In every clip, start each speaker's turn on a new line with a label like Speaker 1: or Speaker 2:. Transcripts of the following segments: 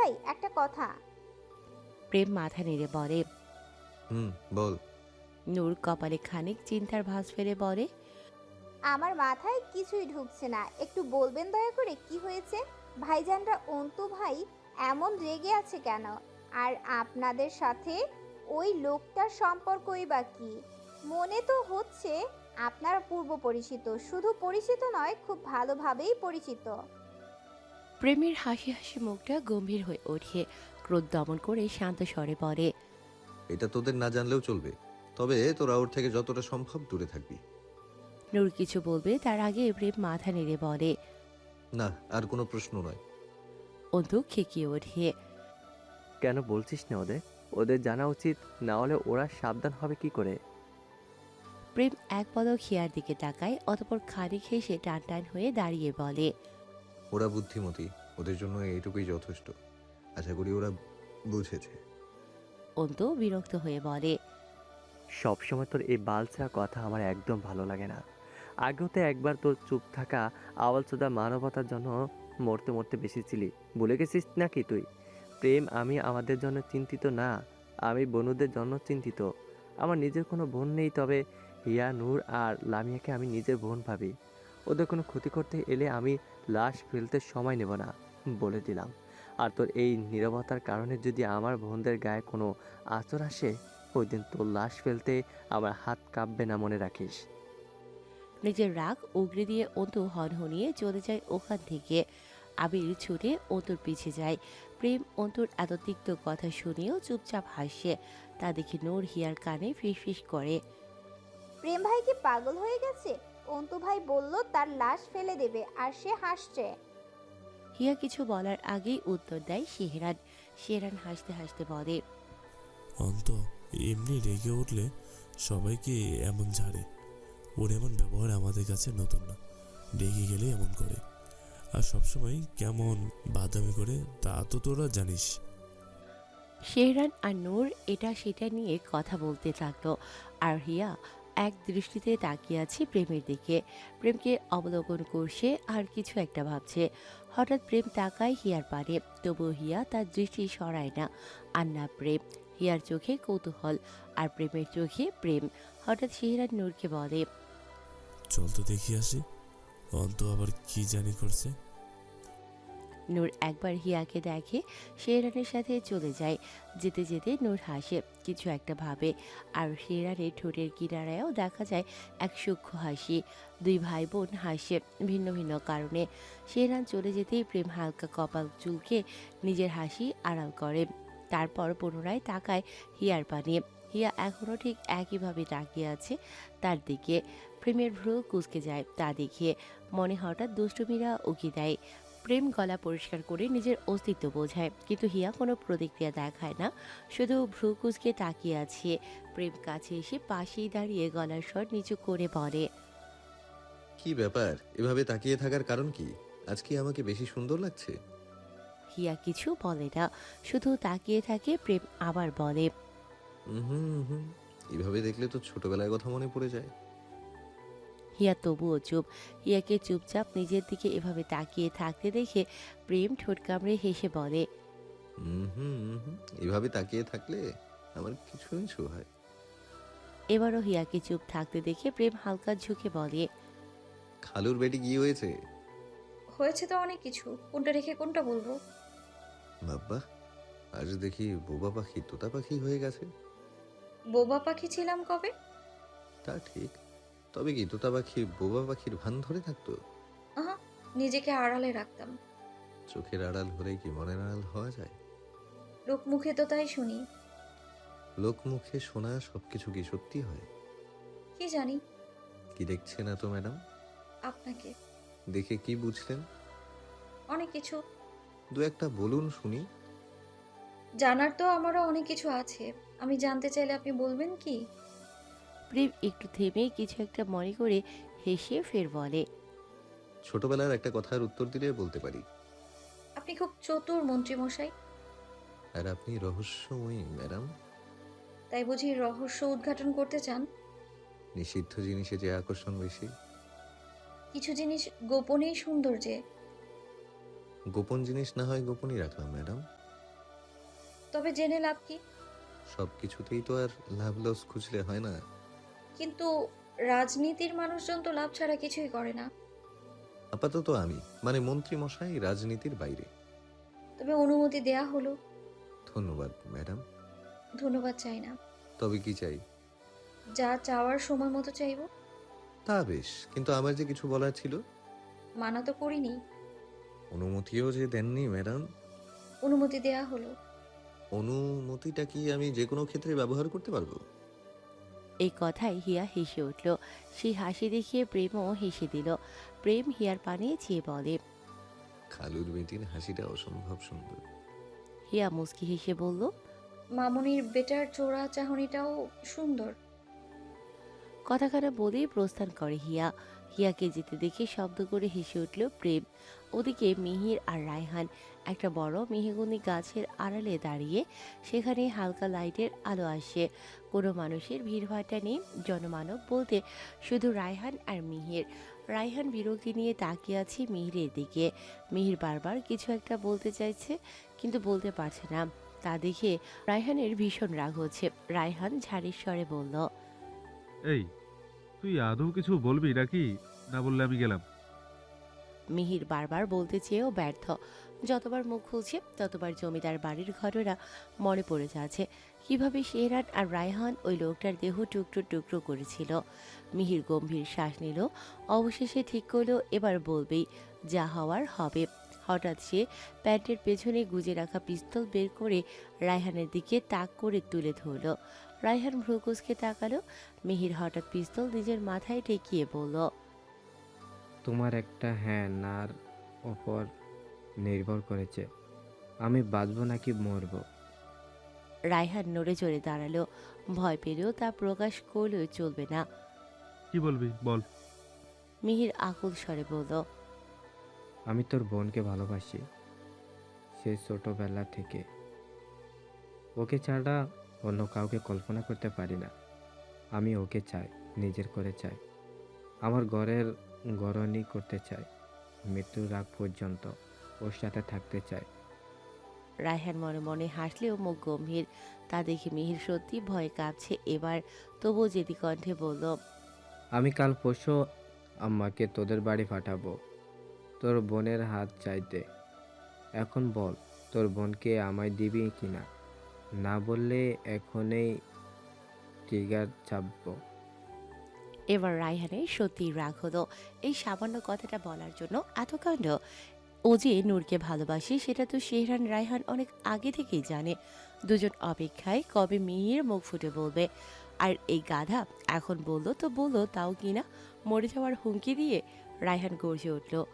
Speaker 1: ভাই একটা কথা।
Speaker 2: প্রেম মাথা নেড়ে বলে।
Speaker 3: বল।
Speaker 2: নূর কপালে খানিক চিন্তার ভাঁজ ফেলে বলে।
Speaker 1: আমার মাথায় কিছুই ঢুকছে না, একটু বলবেন দয়া করে কি হয়েছে? ভাইজানরা অন্তু ভাই এমন রেগে আছে কেন? আর আপনাদের সাথে ওই লোকটার সম্পর্কই বা কি? মনে তো হচ্ছে আপনারা পূর্ব পরিচিত, শুধু পরিচিত নয় খুব ভালোভাবেই পরিচিত।
Speaker 2: প্রেমের হাসি হাসি মুখটা গম্ভীর হয়ে ওঠে। ক্রোধ দমন করে শান্ত স্বরে বলে।
Speaker 3: এটা তোদের না জানলেও চলবে, তবে তোরা ওর থেকে যতটা সম্ভব দূরে থাকবি।
Speaker 2: নূর কিছু বলবে তার আগে প্রেম মাথা নেড়ে বলে।
Speaker 3: না, আর কোনো প্রশ্ন নয়।
Speaker 2: অন্তু খেকিয়ে ওঠে।
Speaker 4: কেন বলছিস না ওদের? ওদের জানা উচিত, না হলে ওরা সাবধান হবে কি করে?
Speaker 2: প্রেম এক পলক হিয়ার দিকে তাকায়, অতঃপর খানিক হেসে টান টান হয়ে দাঁড়িয়ে বলে।
Speaker 3: ওরা বুদ্ধিমতী, ওদের জন্য এইটুকুই যথেষ্ট। আশা করি ওরা বুঝেছে।
Speaker 2: অন্তু বিরক্ত হয়ে বলে।
Speaker 4: সবসময় তোর এই বালছা কথা আমার একদম ভালো লাগে না। আগেও তো একবার তোর চুপ থাকা আওয়ালচোদা মানবতার জন্য মরতে মরতে বেশিছিলি, ভুলে গেছিস নাকি তুই? প্রেম, আমি আমাদের জন্য চিন্তিত না, আমি বনুদের জন্য চিন্তিত। আমার নিজের কোনো বোন নেই, তবে হিয়া, নূর আর লামিয়াকে আমি নিজের বোন ভাবি। ওদের কোনো ক্ষতি করতে এলে আমি লাশ ফেলতে সময় নেব না, বলে দিলাম। আর তোর এই নীরবতার কারণে যদি আমার বোনদের গায়ে কোনো আঁচড় আসে, ওই দিন তোর লাশ ফেলতে আমার হাত কাঁপবে না, মনে রাখিস।
Speaker 2: নিজের রাগ উগরে দিয়ে অন্তু হনহনিয়ে চলে যায় ওখান থেকে। আবির ছুটে অন্তুর পিছে যায়। প্রেম অন্তুর এত তিক্ত কথা শুনেও চুপচাপ হাসে। তা দেখে নূর হিয়ার কানে ফিসফিস করে।
Speaker 1: প্রেম ভাই কি পাগল হয়ে গেছে? অন্তু ভাই বলল তার লাশ ফেলে দেবে আর সে হাসছে।
Speaker 2: হিয়া কিছু বলার আগেই উত্তর দেয় শেহরান। শেহরান হাসতে হাসতে বলে।
Speaker 5: অন্ত এমনি রেগে উঠলে সবাইকে এমন ঝাড়ে। ওর এমন ব্যবহার আমাদের কাছে নতুন না, রেগে গেলে এমন করে, আর সবসময় কেমন বাদামি করে তা তো তোরা জানিস।
Speaker 2: শেহরান আর নূর এটা সেটা নিয়ে কথা বলতে থাকলো, আর হিয়া এক দৃষ্টিতে তাকিয়ে আছে প্রেমের দিকে। প্রেমকে অবলোকন করছে আর কিছু একটা ভাবছে। হঠাৎ প্রেম তাকায় হিয়ার পানে, তবুও হিয়া তার দৃষ্টি সরায় না। আর না প্রেম। হিয়ার চোখে কৌতূহল, আর প্রেমের চোখে প্রেম। হঠাৎ শেহরান নূরকে বলে।
Speaker 5: চল তো দেখি আসি, অন্ত আবার কি জানি করছে।
Speaker 2: নূর একবার হিয়াকে দেখে, শেহরানের সাথে চলে যায়। যেতে যেতে নূর হাসে, কিছু একটা ভাবে। আর শেহরানের ঠোঁটের কিনারায়ও দেখা যায় এক সূক্ষ্ম হাসি। দুই ভাই বোন হাসে ভিন্ন ভিন্ন কারণে। শেহরান চলে যেতেই প্রেম হালকা কপাল চুলকে নিজের হাসি আড়াল করে। তারপর পুনরায় তাকায় হিয়ার পানে। হিয়া এখনও ঠিক একইভাবে তাকিয়ে আছে তার দিকে। প্রেমের ভ্রু কুঁচকে যায় তা দেখে। মনে হঠাৎ দুষ্টুমিরা উকি দেয়। প্রেম গলা পরিষ্কার করে নিজের অস্তিত্ব বোঝায়, কিন্তু হিয়া কোনো প্রতিক্রিয়া দেখায় না, শুধু ভ্রু কুঁচকে তাকিয়ে আছে। প্রেম কাছে এসে পাশেই দাঁড়িয়ে গলার স্বর নিচু করে বলে।
Speaker 3: কি ব্যাপার, এভাবে তাকিয়ে থাকার কারণ কি? আজ কি আমাকে বেশি সুন্দর লাগছে?
Speaker 2: হিয়া কিছু বলে না, শুধু তাকিয়ে থাকে। প্রেম আবার বলে।
Speaker 3: হুম, এভাবে দেখলে তো ছোটবেলার কথা মনে পড়ে যায়।
Speaker 2: হিয়া তবুও চুপ। হিয়াকে চুপচাপ নিজের দিকে এভাবে তাকিয়ে থাকতে দেখে প্রেম ঠোঁট কামড়ে হেসে বলে।
Speaker 3: হুম, এভাবে তাকিয়ে থাকলে আমার কিছু কিছু হয়।
Speaker 2: এবারও হিয়াকে চুপ থাকতে দেখে প্রেম হালকা ঝুঁকে বলে।
Speaker 3: খালুর বেটি কি হয়েছে?
Speaker 6: হয়েছে তো অনেক কিছু, কোনটা রেখে কোনটা বলবো?
Speaker 3: বাব্বা, আজ দেখি বোবা পাখি তোতা পাখি হয়ে গেছে।
Speaker 6: বোবা পাখি ছিলাম কবে?
Speaker 3: তা ঠিক, তবে কি তোতা পাখি বোবা পাখির ভান ধরে থাকতো?
Speaker 6: আহা, নিজেকে আড়ালে রাখতাম।
Speaker 3: চোখের আড়াল হলে কি মনের আড়াল হওয়া যায়?
Speaker 6: লোক মুখে তো তাই শুনি।
Speaker 3: লোক মুখে শোনা সবকিছু কি সত্যি হয়?
Speaker 6: কি জানি।
Speaker 3: কি দেখছে না তো ম্যাডাম?
Speaker 6: আপনাকে।
Speaker 3: দেখে কি বুঝলেন?
Speaker 6: অনেক কিছু।
Speaker 3: দু একটা বলুন শুনি।
Speaker 6: জানার তো আমারও অনেক কিছু আছে, আমি জানতে চাইলে আপনি বলবেন কি?
Speaker 2: প্রেম একটু থেমে কিছু একটা মনে করে হেসে ফের বলে।
Speaker 3: ছোটবেলার একটা কথার উত্তর দিলে বলতে পারি।
Speaker 6: আপনি খুব চতুর মন্ত্রীমশাই।
Speaker 3: আর আপনি রহস্যময়ী ম্যাডাম।
Speaker 6: তাই বুঝি রহস্য উদ্ঘাটন করতে চান?
Speaker 3: নিষিদ্ধ জিনিসে যে আকর্ষণ বেশি।
Speaker 6: কিছু জিনিস গোপনেই সুন্দর যে।
Speaker 3: গোপন জিনিস না হয় গোপনই রাখলাম ম্যাডাম।
Speaker 6: তবে জেনে লাভ কি?
Speaker 3: সব কিছুতেই তো আর লাভ লস খুঁজলে হয় না।
Speaker 6: কিন্তু রাজনীতির মানুষজন তো লাভ ছাড়া কিছুই করে না।
Speaker 3: আপাতত আমি মানে মন্ত্রী মশাই রাজনীতির বাইরে।
Speaker 6: তবে অনুমতি দেয়া হলো।
Speaker 3: ধন্যবাদ ম্যাডাম।
Speaker 6: ধন্যবাদ চাই না।
Speaker 3: তবে কি চাই?
Speaker 6: যা চাওয়ার সময় মতো চাইবো।
Speaker 3: তা বেশ, কিন্তু আমার যে কিছু বলার ছিল।
Speaker 6: মানা তো করিনি।
Speaker 3: অনুমতিও যে দেননি ম্যাডাম।
Speaker 6: অনুমতি দেয়া হলো।
Speaker 3: অনুমতিটা কি আমি যে কোনো ক্ষেত্রে ব্যবহার করতে পারবো?
Speaker 2: এই কথায় হিয়া হেসে উঠল। সেই হাসি দেখিয়ে প্রেমও হেসে দিল। প্রেম হিয়ার পানে চেয়ে বলে।
Speaker 3: খালুর বেটির হাসিটা অসম্ভব সুন্দর।
Speaker 2: হিয়া মুচকি হেসে বলল।
Speaker 6: মামুনির বেটার চোরা চাহনিটাও সুন্দর।
Speaker 2: কথাখানা বলেই প্রস্থান করে হিয়া। হিয়াকে যেতে দেখে শব্দ করে হেসে উঠল প্রেম। ওদিকে মিহির আর রায়হান একটা বড় মেহগনি গাছের আড়ালে দাঁড়িয়ে। সেখানে হালকা লাইটের আলো আসে। কোনো মানুষের ভিড়ভাট্টা নেই। জনমানব বলতে শুধু রায়হান আর মিহির। রায়হান বিরক্তি নিয়ে তাকিয়ে আছে মিহিরের দিকে। মিহির বারবার কিছু একটা বলতে চাইছে, কিন্তু বলতে পারছে না। তা দেখে রায়হানের ভীষণ রাগ হচ্ছে। রায়হান ঝাড়ির স্বরে বলল।
Speaker 7: এই, তুই আদৌ কিছু বলবি নাকি? না বললে আমি গেলাম।
Speaker 2: মিহির বারবার বলতে চেয়েও ব্যর্থ। যতবার মুখ খুলছে ততবার জমিদার বাড়ির ঘটনা মনে পড়ে যাচ্ছে। কিভাবে শেহরান আর রায়হান ওই লোকটার দেহ টুকরো টুকরো করেছিল। মিহির গম্ভীর শ্বাস নিল। অবশেষে ঠিক করলো এবার বলবেই, যা হওয়ার হবে। হঠাৎ সে প্যান্টের পেছনে গুজে রাখা পিস্তল বের করে রায়হানের দিকে তাক করে তুলে ধরল। রায়হান ভ্রুকুচকে তাকালো। মিহির হঠাৎ পিস্তল নিজের মাথায় ঠেকিয়ে বলল।
Speaker 8: তোমার একটা হ্যাঁ নার ওপর নির্ভর করেছে আমি বাঁচবো নাকি মরবো।
Speaker 2: রায়হান নড়ে চড়ে দাঁড়ালো। ভয় পেলেও তা প্রকাশ করলেও চলবে না।
Speaker 7: কি বলবি বল।
Speaker 2: মিহির আকুল স্বরে বলল।
Speaker 8: আমি তোর বোনকে ভালোবাসি, সে ছোটবেলা থেকে। ওকে ছাড়া অন্য কাউকে কল্পনা করতে পারি না। আমি ওকে চাই, নিজের করে চাই, আমার ঘরের গরনি করতে চাই, মৃত্যুর আগ পর্যন্ত ওর সাথে থাকতে চাই।
Speaker 2: রায়হান মনে মনে হাসলেও মুখ গম্ভীর। তা দেখে মিহির সত্যি ভয় কাঁপছে এবার। তবুও জেদি কণ্ঠে বলল।
Speaker 8: আমি কাল পরশু আম্মাকে তোদের বাড়ি পাঠাবো তোর বোনের হাত চাইতে। এখন বল তোর বোনকে আমায় দিবি কিনা? না বললে এখনই ট্রিগার চাপবো।
Speaker 2: এবার রায়হানের সত্যিই রাগ হলো। এই সামান্য কথাটা বলার জন্য এত কাণ্ড। ও যে নূরকে ভালোবাসে সেটা তো শেহরান রায়হান অনেক আগে থেকেই জানে। দুজন অপেক্ষায় কবে মিহির মুখ ফুটে বলবে। আর এই গাধা এখন বলল তো বলল, তাও কিনা মরে যাওয়ার হুমকি দিয়ে। রায়হান গর্জে উঠল।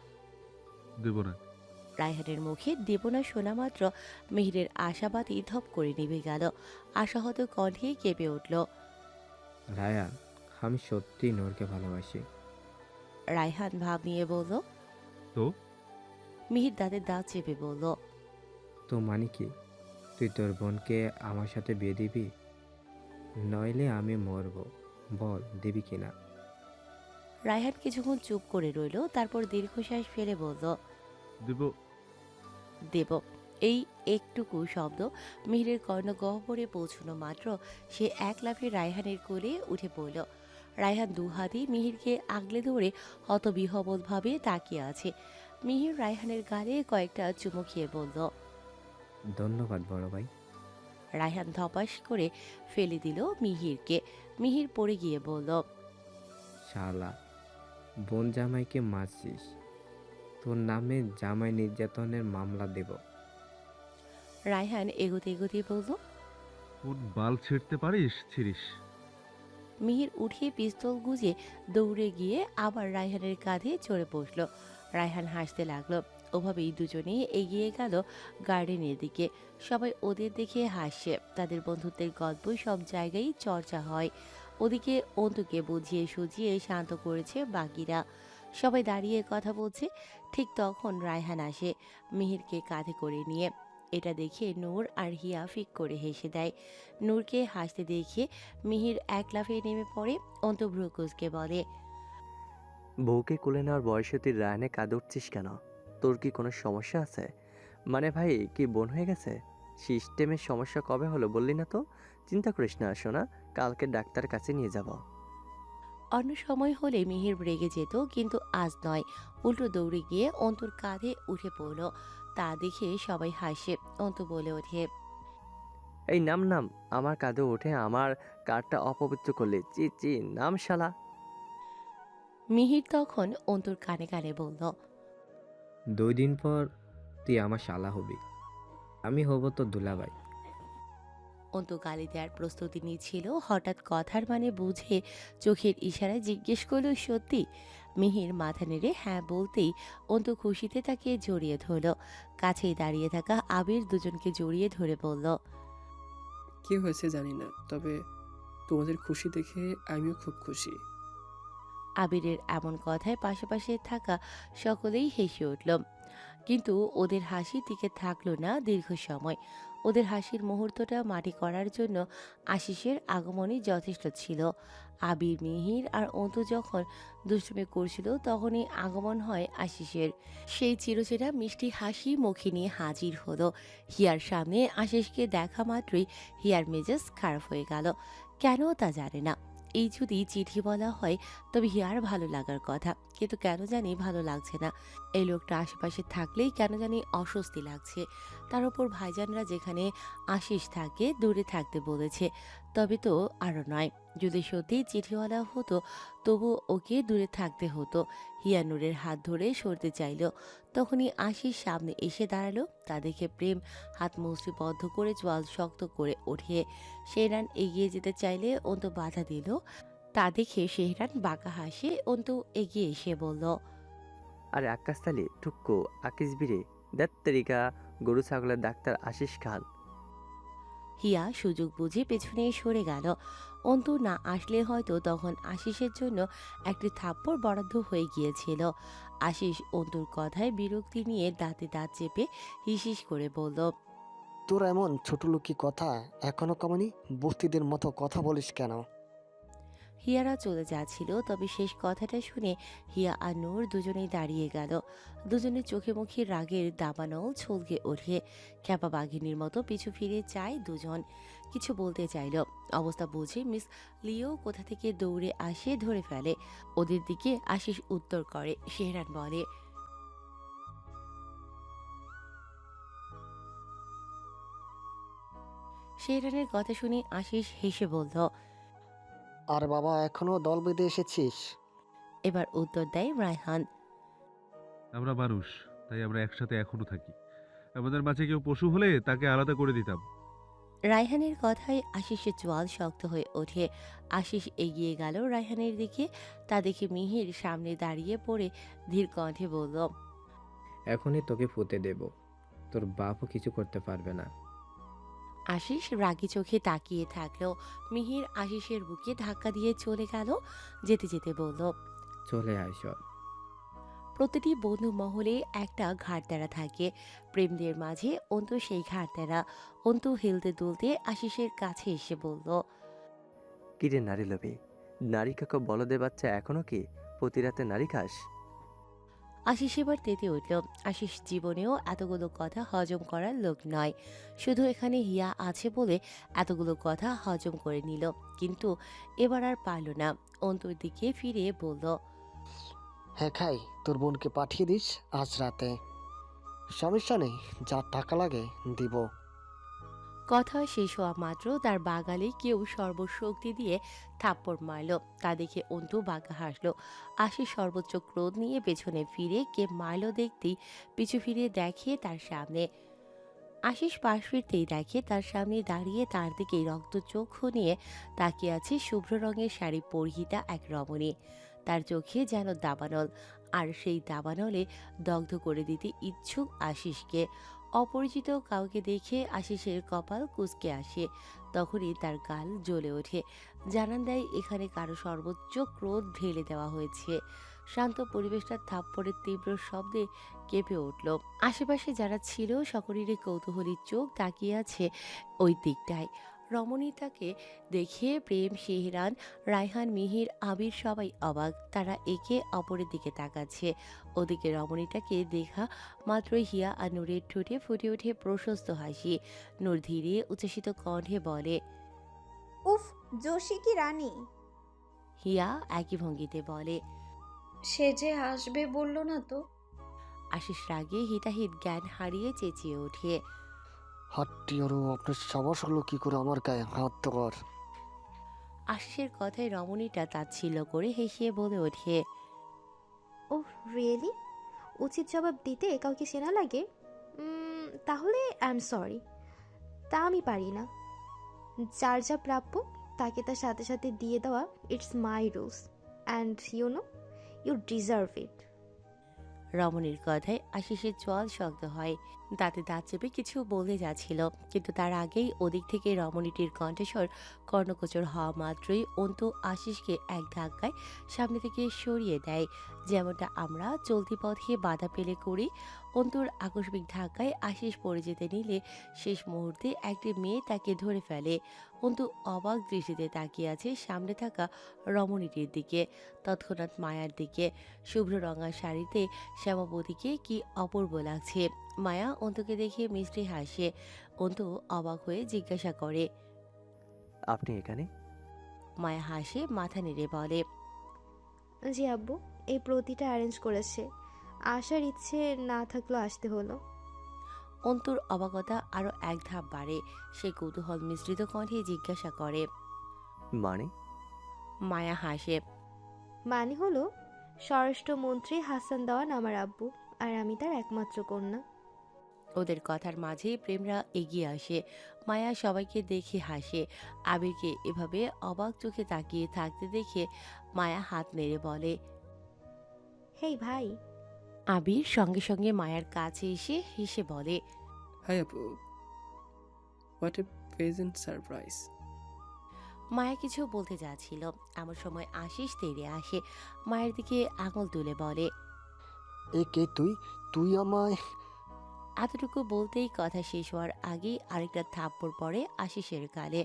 Speaker 7: দেব না।
Speaker 2: রায়হানের মুখে দেব না শোনা মাত্র মিহিরের আশাবাদী ধপ করে নিভে গেল। আশাহত কণ্ঠে কেঁপে উঠল।
Speaker 8: রায়ান, আমি সত্যি নূরকে ভালোবাসি।
Speaker 2: রায়হান ভাব নিয়ে বলল।
Speaker 7: তো
Speaker 2: মিহির দাঁতের দাঁত চেপে বলল।
Speaker 8: তো মানে কি? তুই তোর বোনকে আমার সাথে বিয়ে দিবি? নইলে আমি মরবো। বল দিবি কিনা?
Speaker 2: রায়হান কিছুক্ষণ চুপ করে রইল। তারপর দীর্ঘশ্বাস ফেলে বলল।
Speaker 7: দেব।
Speaker 2: দেব। এই একটুকু শব্দ মিহিরের কর্ণগহ্বরে পৌঁছানো মাত্র সে এক লাফে রায়হানের কোলে উঠে পড়ল। রায়হান দু হাতে মিহিরকে আগলে ধরে হতবিহ্বলভাবে তাকিয়ে আছে। মিহির রায়হানের গালে কয়েকটা চুমু খেয়ে বলল।
Speaker 8: ধন্যবাদ বড় ভাই।
Speaker 2: রায়হান ধপাস করে ফেলে দিল মিহিরকে। মিহির পড়ে গিয়ে বলল।
Speaker 8: শালা, বোন জামাইকে মারছিস, তোর নামে জামাই নির্যাতনের মামলা দেব।
Speaker 2: রায়হান এগোতে এগোতে বলল।
Speaker 7: কোন বাল ছিঁড়তে পারিস ছিড়িস।
Speaker 2: মিহির উঠে পিস্তল গুজে দৌড়ে গিয়ে আবার রায়হানের কাঁধে চড়ে বসল। রায়হান হাসতে লাগলো। ওভাবেই দুজনেই এগিয়ে গেল গার্ডেনের দিকে। সবাই ওদের দেখে হাসছে। তাদের বন্ধুত্বের গল্প সব জায়গায় চর্চা হয়। ওদিকে অন্তুকে বুঝিয়ে সুঝিয়ে শান্ত করেছে বাকিরা। সবাই দাঁড়িয়ে কথা বলছে। ঠিক তখন রায়হান আসে মিহিরকে কাঁধে করে নিয়ে। এটা দেখে নূর আর হিয়া ফিক করে হেসে দেয়। নূরকে হাসতে দেখে মিহির এক লাফে নেমে পড়ে। অন্ত ভ্রুকুচকে বলে।
Speaker 4: বউকে কোলে নেওয়ার বয়সে তুই রায়নে কাঁদে উঠছিস কেন? তোর কি কোনো সমস্যা আছে? মানে ভাই কি বোন হয়ে গেছে? সিস্টেমের সমস্যা কবে হলো বললি না তো? চিন্তা করিস না সোনা, কালকে ডাক্তার কাছে নিয়ে যাব।
Speaker 2: অন্য সময় হলে মিহির রেগে যেত, কিন্তু আজ নয়। উল্টো দৌড়ে গিয়ে অন্তুর কাঁধে উঠে পড়ল। তা দেখে সবাই হাসে। অন্তু বলে ওঠে,
Speaker 4: এই নাম নাম, আমার কাঁধে উঠে আমার কার্ডটা অপবিত্র করলে, চি চি, নাম শালা।
Speaker 2: মিহির তখন অন্তুর কানে কানে বলল,
Speaker 8: 2 দিন পর তুই আমার শালা হবি, আমি হব তোর দুলাভাই।
Speaker 2: অন্তু গালি দেওয়ার প্রস্তুতি নিচ্ছিল। হঠাৎ কথার মানে বুঝে চোখের ইশারায় জিজ্ঞেস করল, সত্যি? মিহির মাথা নেড়ে হ্যাঁ বলতেই অন্তু খুশিতে তাকে জড়িয়ে ধরল। কাছেই দাঁড়িয়ে থাকা আবির দুজনকে জড়িয়ে ধরে বলল,
Speaker 9: কি হয়েছে জানি না, তবে তোমাদের খুশি দেখে আমিও খুব খুশি।
Speaker 2: আবিরের এমন কথায় পাশাপাশি থাকা সকলেই হেসে উঠল, কিন্তু ওদের হাসি টিকে থাকলো না দীর্ঘ সময়। ওদের হাসির মুহূর্তটা মাটি করার জন্য আশিসের আগমনই যথেষ্ট ছিল। আবির, মিহির আর অন্তু যখন দুষ্টুমি করছিল তখনই আগমন হয় আশিসের। সেই চিরচেনা মিষ্টি হাসি মুখে নিয়ে হাজির হলো হিয়ার সামনে। আশিসকে দেখা মাত্রই হিয়ার মেজাজ খারাপ হয়ে গেল। কেন তা জানে না। এই যদি চিঠি বলা হয় তবে হিয়ার ভালো লাগার কথা, কিন্তু কেন জানি ভালো লাগছে না। এই লোকটা আশেপাশে থাকলেই কেন জানি অস্বস্তি লাগছে। তার উপর ভাইজানরা যেখানে আশিস থাকে দূরে থাকতে বলেছে, তবে তো আরও নয়। যদি সত্যি চিঠিওয়ালা হতো তবু ওকে দূরে থাকতে হতো। হিয়া নূরের হাত ধরে সরতে চাইল, তখনই আশিস সামনে এসে দাঁড়ালো। তা দেখে প্রেম হাত মুষ্টিবদ্ধ করে চোয়াল শক্ত করে ওঠে। শেহরান এগিয়ে যেতে চাইলে অন্তু বাধা দিল। তা দেখে শেহরান বাঁকা হাসে। অন্তু এগিয়ে এসে বলল,
Speaker 4: আরে আকাশতালি টুক্কু আকিস বিরে, দেত্তেরিকা, গরু ছাগলের ডাক্তার আশিস খান।
Speaker 2: হিয়া সুযোগ বুঝে পেছনে সরে গেল। অন্তু না আসলে হয়তো তখন আশিসের জন্য একটি থাপ্পড় বরাদ্দ হয়ে গিয়েছিল। আশিস অন্তুর কথায় বিরক্তি নিয়ে দাঁতে দাঁত চেপে হিসিস করে বলল,
Speaker 10: তোর এমন ছোটলোকি কথা এখনো কমানি? বস্তিদের মতো কথা বলিস কেন?
Speaker 2: হিয়ারা চলে যাচ্ছিল, তবে শেষ কথাটা শুনে হিয়া আর নূর দুজনেই দাঁড়িয়ে গেল। দুজনের চোখে মুখে রাগের দাবানল ছলকে ওঠে। ক্যাপা বাঘিনীর মতো পিছু ফিরে চায় দুজন। কিছু বলতে চাইল, অবস্থা বুঝে মিস লিও কোথা থেকে দৌড়ে আসে ধরে ফেলে। ওদের দিকে আশিস উত্তর করে। শেহরান বলে, শেহরানের কথা শুনে আশিস হেসে বলল,
Speaker 10: আর বাবা এখনো দল বেঁধে এসেছিস?
Speaker 2: এবার উত্তর দেয় রায়হান,
Speaker 7: আমরা মানুষ, তাই আমরা একসাথে এখনো থাকি। আমাদের মাঝে কেউ পশু হলে তাকে আলাদা করে দিতাম।
Speaker 2: রায়হানের কথায় আশিসের চোয়াল শক্ত হয়ে ওঠে। আশিস এগিয়ে গেল রায়হানের দিকে। তা দেখে মিহির সামনে দাঁড়িয়ে পড়ে ধীর কণ্ঠে বলল,
Speaker 8: এখনই তোকে ফুতে দেব, তোর বাপও কিছু করতে পারবে না।
Speaker 2: আশিস রাগী চোখে তাকিয়ে থাকলো। মিহির আশিসের বুকে ধাক্কা দিয়ে চলে গেল। যেতে যেতে বলল,
Speaker 8: চলে আয় সব।
Speaker 2: প্রতিটি বন্ধু মহলে একটা ঘাড়তেরা থাকে। প্রেমদের মাঝে অন্তু সেই ঘাড়তেরা। অন্তু হেলতে দুলতে আশিসের কাছে এসে বলল,
Speaker 4: কিরে নারী লোভী, নারী কাকা বলদে বাচ্চা, এখনো কি প্রতি রাতে নারী খাস?
Speaker 2: আশিস এবার তেতে উঠল। আশিস জীবনেও এতগুলো কথা হজম করার লোক নয়। শুধু এখানে হিয়া আছে বলে এতগুলো কথা হজম করে নিল, কিন্তু এবার আর পারল না। অন্তুর দিকে ফিরে বলল,
Speaker 10: হ্যাঁ খাই, তোর বোনকে পাঠিয়ে দিস আজ রাতে। সমস্যা নেই, যা টাকা লাগে দিব।
Speaker 2: কথা শেষ হওয়া মাত্র তার বাগালে কেউ সর্বশক্তি দিয়ে থাপ্পড় মারল। তা দেখে অন্তু বাঁকা হাসল। আশিস সর্বোচ্চ ক্রোধ নিয়ে পেছনে ফিরে কে মারল দেখতেই পিছু ফিরে দেখে তার সামনে। আশিস পাশ ফিরতেই দেখে তার সামনে দাঁড়িয়ে তার দিকে রক্তচক্ষু নিয়ে তাকিয়ে আছে শুভ্র রঙের শাড়ি পরিহিতা এক রমণী। তার চোখে যেন দাবানল, আর সেই দাবানলে দগ্ধ করে দিতে ইচ্ছুক আশিসকে। অপরিচিত কাউকে দেখে আশিসের কপাল কুঁচকে আসে। তখনই তার গাল জ্বলে ওঠে, জানান দেয় এখানে কারো সর্বোচ্চ ক্রোধ ঢেলে দেওয়া হয়েছে। শান্ত পরিবেশটা থাপ্পড়ের তীব্র শব্দে কেঁপে উঠল। আশেপাশে যারা ছিল সকলেরই কৌতূহলী চোখ তাকিয়ে আছে ওই দিকটায়। রমণীটাকে দেখে প্রেম, শেহরান, রায়হান, মিহির, আবির সবাই অবাক। তারা একে অপরের দিকে তাকাচ্ছে। ওদিকে রমণীটাকে দেখা মাত্রই হিয়া আর নূরের ঠোঁটে ফুটে ওঠে প্রশস্ত হাসি। নূর ধীরে উচ্ছ্বসিত কণ্ঠে বলে,
Speaker 1: উফ, জোশী কি রানী!
Speaker 2: হিয়া একই ভঙ্গিতে বলে।
Speaker 6: সে যে আসবে বললো না তো।
Speaker 2: আশিস রাগে হিতাহিত জ্ঞান হারিয়ে চেঁচিয়ে ওঠে।
Speaker 10: হাতটি আরও আপনার সাবাস হলো কি করে আমার গায়ে হাত দেওয়ার?
Speaker 2: আশিসের কথায় রমণীটা তাচ্ছিল্য করে হেসে বলে ওঠে,
Speaker 11: ওহ রিয়েলি? উচিত জবাব দিতে কাউকে চেনা লাগে? তাহলে আই এম সরি, তা আমি পারি না। যার যা প্রাপ্য তাকে তার সাথে সাথে দিয়ে দেওয়া, it's my rules, and you deserve it.
Speaker 2: রমণীর কথায় আশিসের চোয়াল শক্ত হয়। দাঁতে দাঁত চেপে কিছু বলে যাচ্ছিল, কিন্তু তার আগেই ওদিক থেকে রমণীটির কণ্ঠস্বর কর্ণগোচর হওয়া মাত্রই অন্তু আশিসকে এক ধাক্কায় সামনে থেকে সরিয়ে দেয়, যেমনটা আমরা চলতি পথে বাধা পেলে করি। অন্তুর আকস্মিক ধাক্কায় আশিস পড়ে যেতে নিলে শেষ মুহূর্তে একটি মেয়ে তাকে ধরে ফেলে। অন্তু অবাক দৃষ্টিতে তাকিয়ে আছে সামনে থাকা রমণীটির দিকে, তৎক্ষণাৎ মায়ার দিকে। শুভ্র রঙা শাড়িতে শ্যামাবতীকে কি অপূর্ব লাগছে। মায়া অন্তুকে দেখে মিষ্টি হাসে। অন্তু অবাক হয়ে জিজ্ঞাসা করে,
Speaker 4: আপনি এখানে?
Speaker 2: মায়া হাসে মাথা নেড়ে বলে,
Speaker 11: জি আব্বু, এই প্রতিটা অ্যারেঞ্জ করেছে। আসার ইচ্ছে না থাকলেও আসতে হলো।
Speaker 2: অন্তুর অবাকতা আরো এক ধাপ বাড়ে। সে কৌতূহল মিশ্রিত কণ্ঠে জিজ্ঞাসা করে।
Speaker 4: মানে?
Speaker 2: মায়া হাসে।
Speaker 11: মানে হলো, স্বরাষ্ট্রমন্ত্রী হাসান দেওয়ান আমার আব্বু, আর আমি তার একমাত্র কন্যা।
Speaker 2: ওদের কথার মাঝে প্রেমরা এগিয়ে আসে। মায়া সবাইকে দেখে হাসে। আবিরকে এভাবে অবাক চোখে তাকিয়ে থাকতে দেখে মায়া হাত নেড়ে বলে,
Speaker 11: হেই ভাই।
Speaker 2: আবির সঙ্গে সঙ্গে মায়ার কাছে এসে হেসে বলে,
Speaker 9: হাই আপু, হোয়াট এ প্লেজেন্ট সারপ্রাইজ।
Speaker 2: মায়া কিছু বলতে যাচ্ছিল, এমন সময় আশিস তেড়ে আসে। মায়ের দিকে আঙুল তুলে বলে,
Speaker 10: এ কে তুই? তুই আমায়?
Speaker 2: এতটুকু বলতেই কথা শেষ হওয়ার আগেই আরেকটা থাপ্পড় পড়ে আশিসের গালে।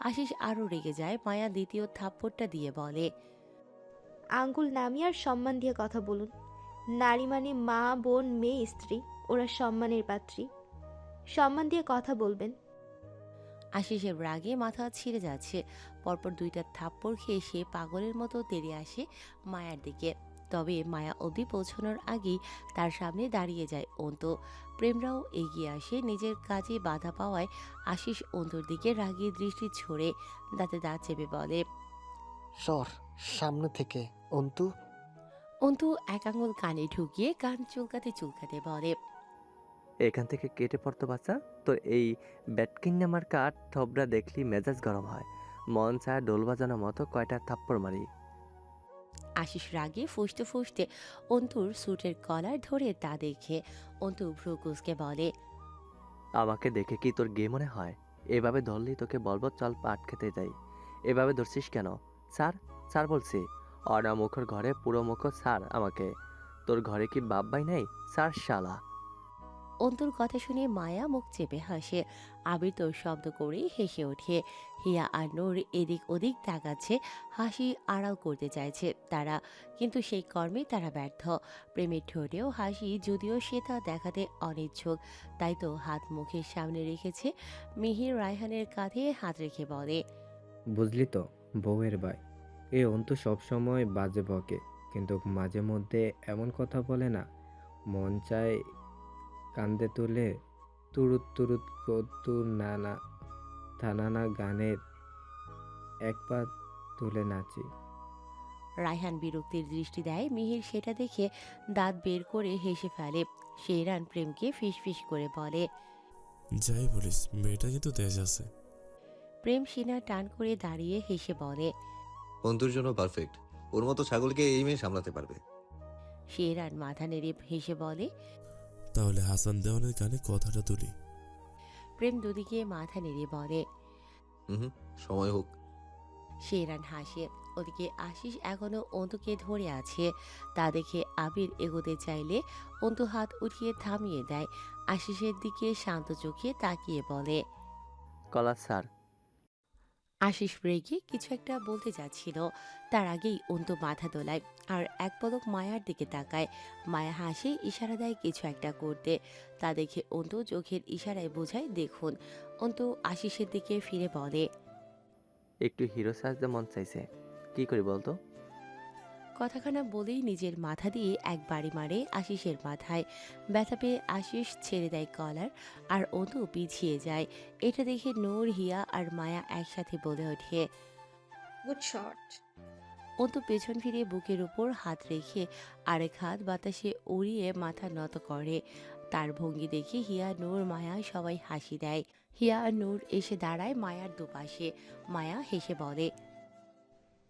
Speaker 2: আশিস আরও রেগে যায়। মায়া দ্বিতীয় থাপ্পড়টা দিয়ে বলে,
Speaker 11: আঙ্গুল নামিয়ে আর সম্মান দিয়ে কথা বলুন। নারী মানে মা, বোন, মেয়ে, স্ত্রী, ওরা সম্মানের পাত্রী। সম্মান দিয়ে কথা বলবেন।
Speaker 2: আশিসের রাগে মাথা ছিঁড়ে যাচ্ছে। পরপর দুইটা থাপ্পড় খেয়ে সে পাগলের মতো তেড়ে আসে মায়ার দিকে। তবে মায়া অবধি পৌঁছানোর আগেই তার সামনে দাঁড়িয়ে যায় অন্তু। প্রেমরাও এগিয়ে আসে। নিজের কাজে বাধা পাওয়ায় আশিস অন্তুর দিকে রাগী দৃষ্টি ছড়ে দাঁতে দাঁত চেপে বলে,
Speaker 10: সর সামনে থেকে অন্তু।
Speaker 2: অন্তু এক আঙুল কানে ঢুকিয়ে কান চুলকাতে চুলকাতে বলে,
Speaker 4: এখান থেকে কেটে পড়তো বাচ্চা। তোর এই ব্যাটকিন নামার কাঠ থবরা দেখলি মেজাজ গরম হয়। মন চায় ডোল বাজানোর মতো কয়টা থাপ্পড় মারি।
Speaker 2: আশিস রাগে ফুঁসতে ফুঁসতে অন্তুর স্যুটের কলার ধরে তা দেখে অন্তু ভ্রু কুঁচকে বলে,
Speaker 4: আমাকে দেখে কি তোর গে মনে হয়? এভাবে ধরলেই তোকে বলবো চল পাট খেতে যাই। এভাবে ধরছিস কেন? স্যার, স্যার বলছি। অনা মুখর ঘরে পুরো মুখ স্যার আমাকে। তোর ঘরে কি বাব্বাই নাই? স্যার শালা।
Speaker 2: অন্তুর কথা শুনে মায়া মুখ চেপে হাসে। আবির তো শব্দ করেই হেসে ওঠে। হিয়া আর নূর এদিক ওদিক তাকাচ্ছে, হাসি আড়াল করতে চাইছে তারা, কিন্তু সেই কর্মে তারা ব্যর্থ। প্রেমের ঠোঁটেও হাসি, যদিও সে তা দেখাতে অনিচ্ছুক। তাই তো হাত মুখের সামনে রেখেছে। মিহির রায়হানের কাঁধে হাত রেখে বলে,
Speaker 8: বুঝলি তো, বউয়ের ভাই। এ অন্তু সবসময় বাজে বকে, কিন্তু মাঝে মধ্যে এমন কথা বলে না, মন চায় কান্দে তুলে তুরুত তুরুত কদ্দু নানা থানানা গানের এক পা তুলে নাচি।
Speaker 2: রায়হান বিরক্তির দৃষ্টি দেয়। মিহির সেটা দেখে দাঁত বের করে হেসে ফেলে। শেহরান প্রেমকে ফিসফিস করে বলে,
Speaker 5: যাই বলিস, মেয়েটা কিন্তু তেজ আছে।
Speaker 2: প্রেম সিনা টান করে দাঁড়িয়ে হেসে বলে,
Speaker 3: অন্তুর জন্য পারফেক্ট। ওর মতো ছাগলকে এই মেয়ে সামলাতে পারবে।
Speaker 2: শেহরান মাথা নেড়ে হেসে বলে,
Speaker 5: তাহলে হাসান দেওয়ানের কানে কথাটা তুলি।
Speaker 2: প্রেম দুদিকে মাথা নেড়ে বলে,
Speaker 3: হুম, সময় হোক।
Speaker 2: শেহরান হাসে। ওদিকে আশিস এখনো অন্তুকে ধরে আছে। তা দেখে আবির এগোতে চাইলে অন্তু হাত উঠিয়ে থামিয়ে দেয়। আশিসের দিকে শান্ত চোখে তাকিয়ে বলে,
Speaker 4: কলা স্যার।
Speaker 2: আশিস রেগে কিছু একটা বলতে যাচ্ছিল, তার আগেই অন্তু মাথা দোলায় আর এক পলক মায়ার দিকে তাকায়। মায়া হাসে, ইশারা দেয় কিছু একটা করতে। তা দেখে অন্তু চোখের ইশারায় বোঝায় দেখুন। অন্তু আশিসের দিকে ফিরে বলে,
Speaker 4: একটু হিরো সাজতে মন চাইছে, কি করি বলতো?
Speaker 2: কথাখানা বলেই নিজের মাথা দিয়ে এক বাড়ি মারে আশিসের মাথায়। ব্যথা পেয়ে আশিস ছেড়ে দেয় কলার আর অন্তু পিছিয়ে যায়। এটা দেখে নূর, হিয়া আর মায়া একসাথে বলে ওঠে।
Speaker 6: Good shot.
Speaker 2: অন্তু পেছন ফিরে বুকের উপর হাত রেখে আরেক হাত বাতাসে উড়িয়ে মাথা নত করে। তার ভঙ্গি দেখে হিয়া, নূর, মায়া সবাই হাসি দেয়। হিয়া আর নূর এসে দাঁড়ায় মায়ার দুপাশে। মায়া হেসে বলে,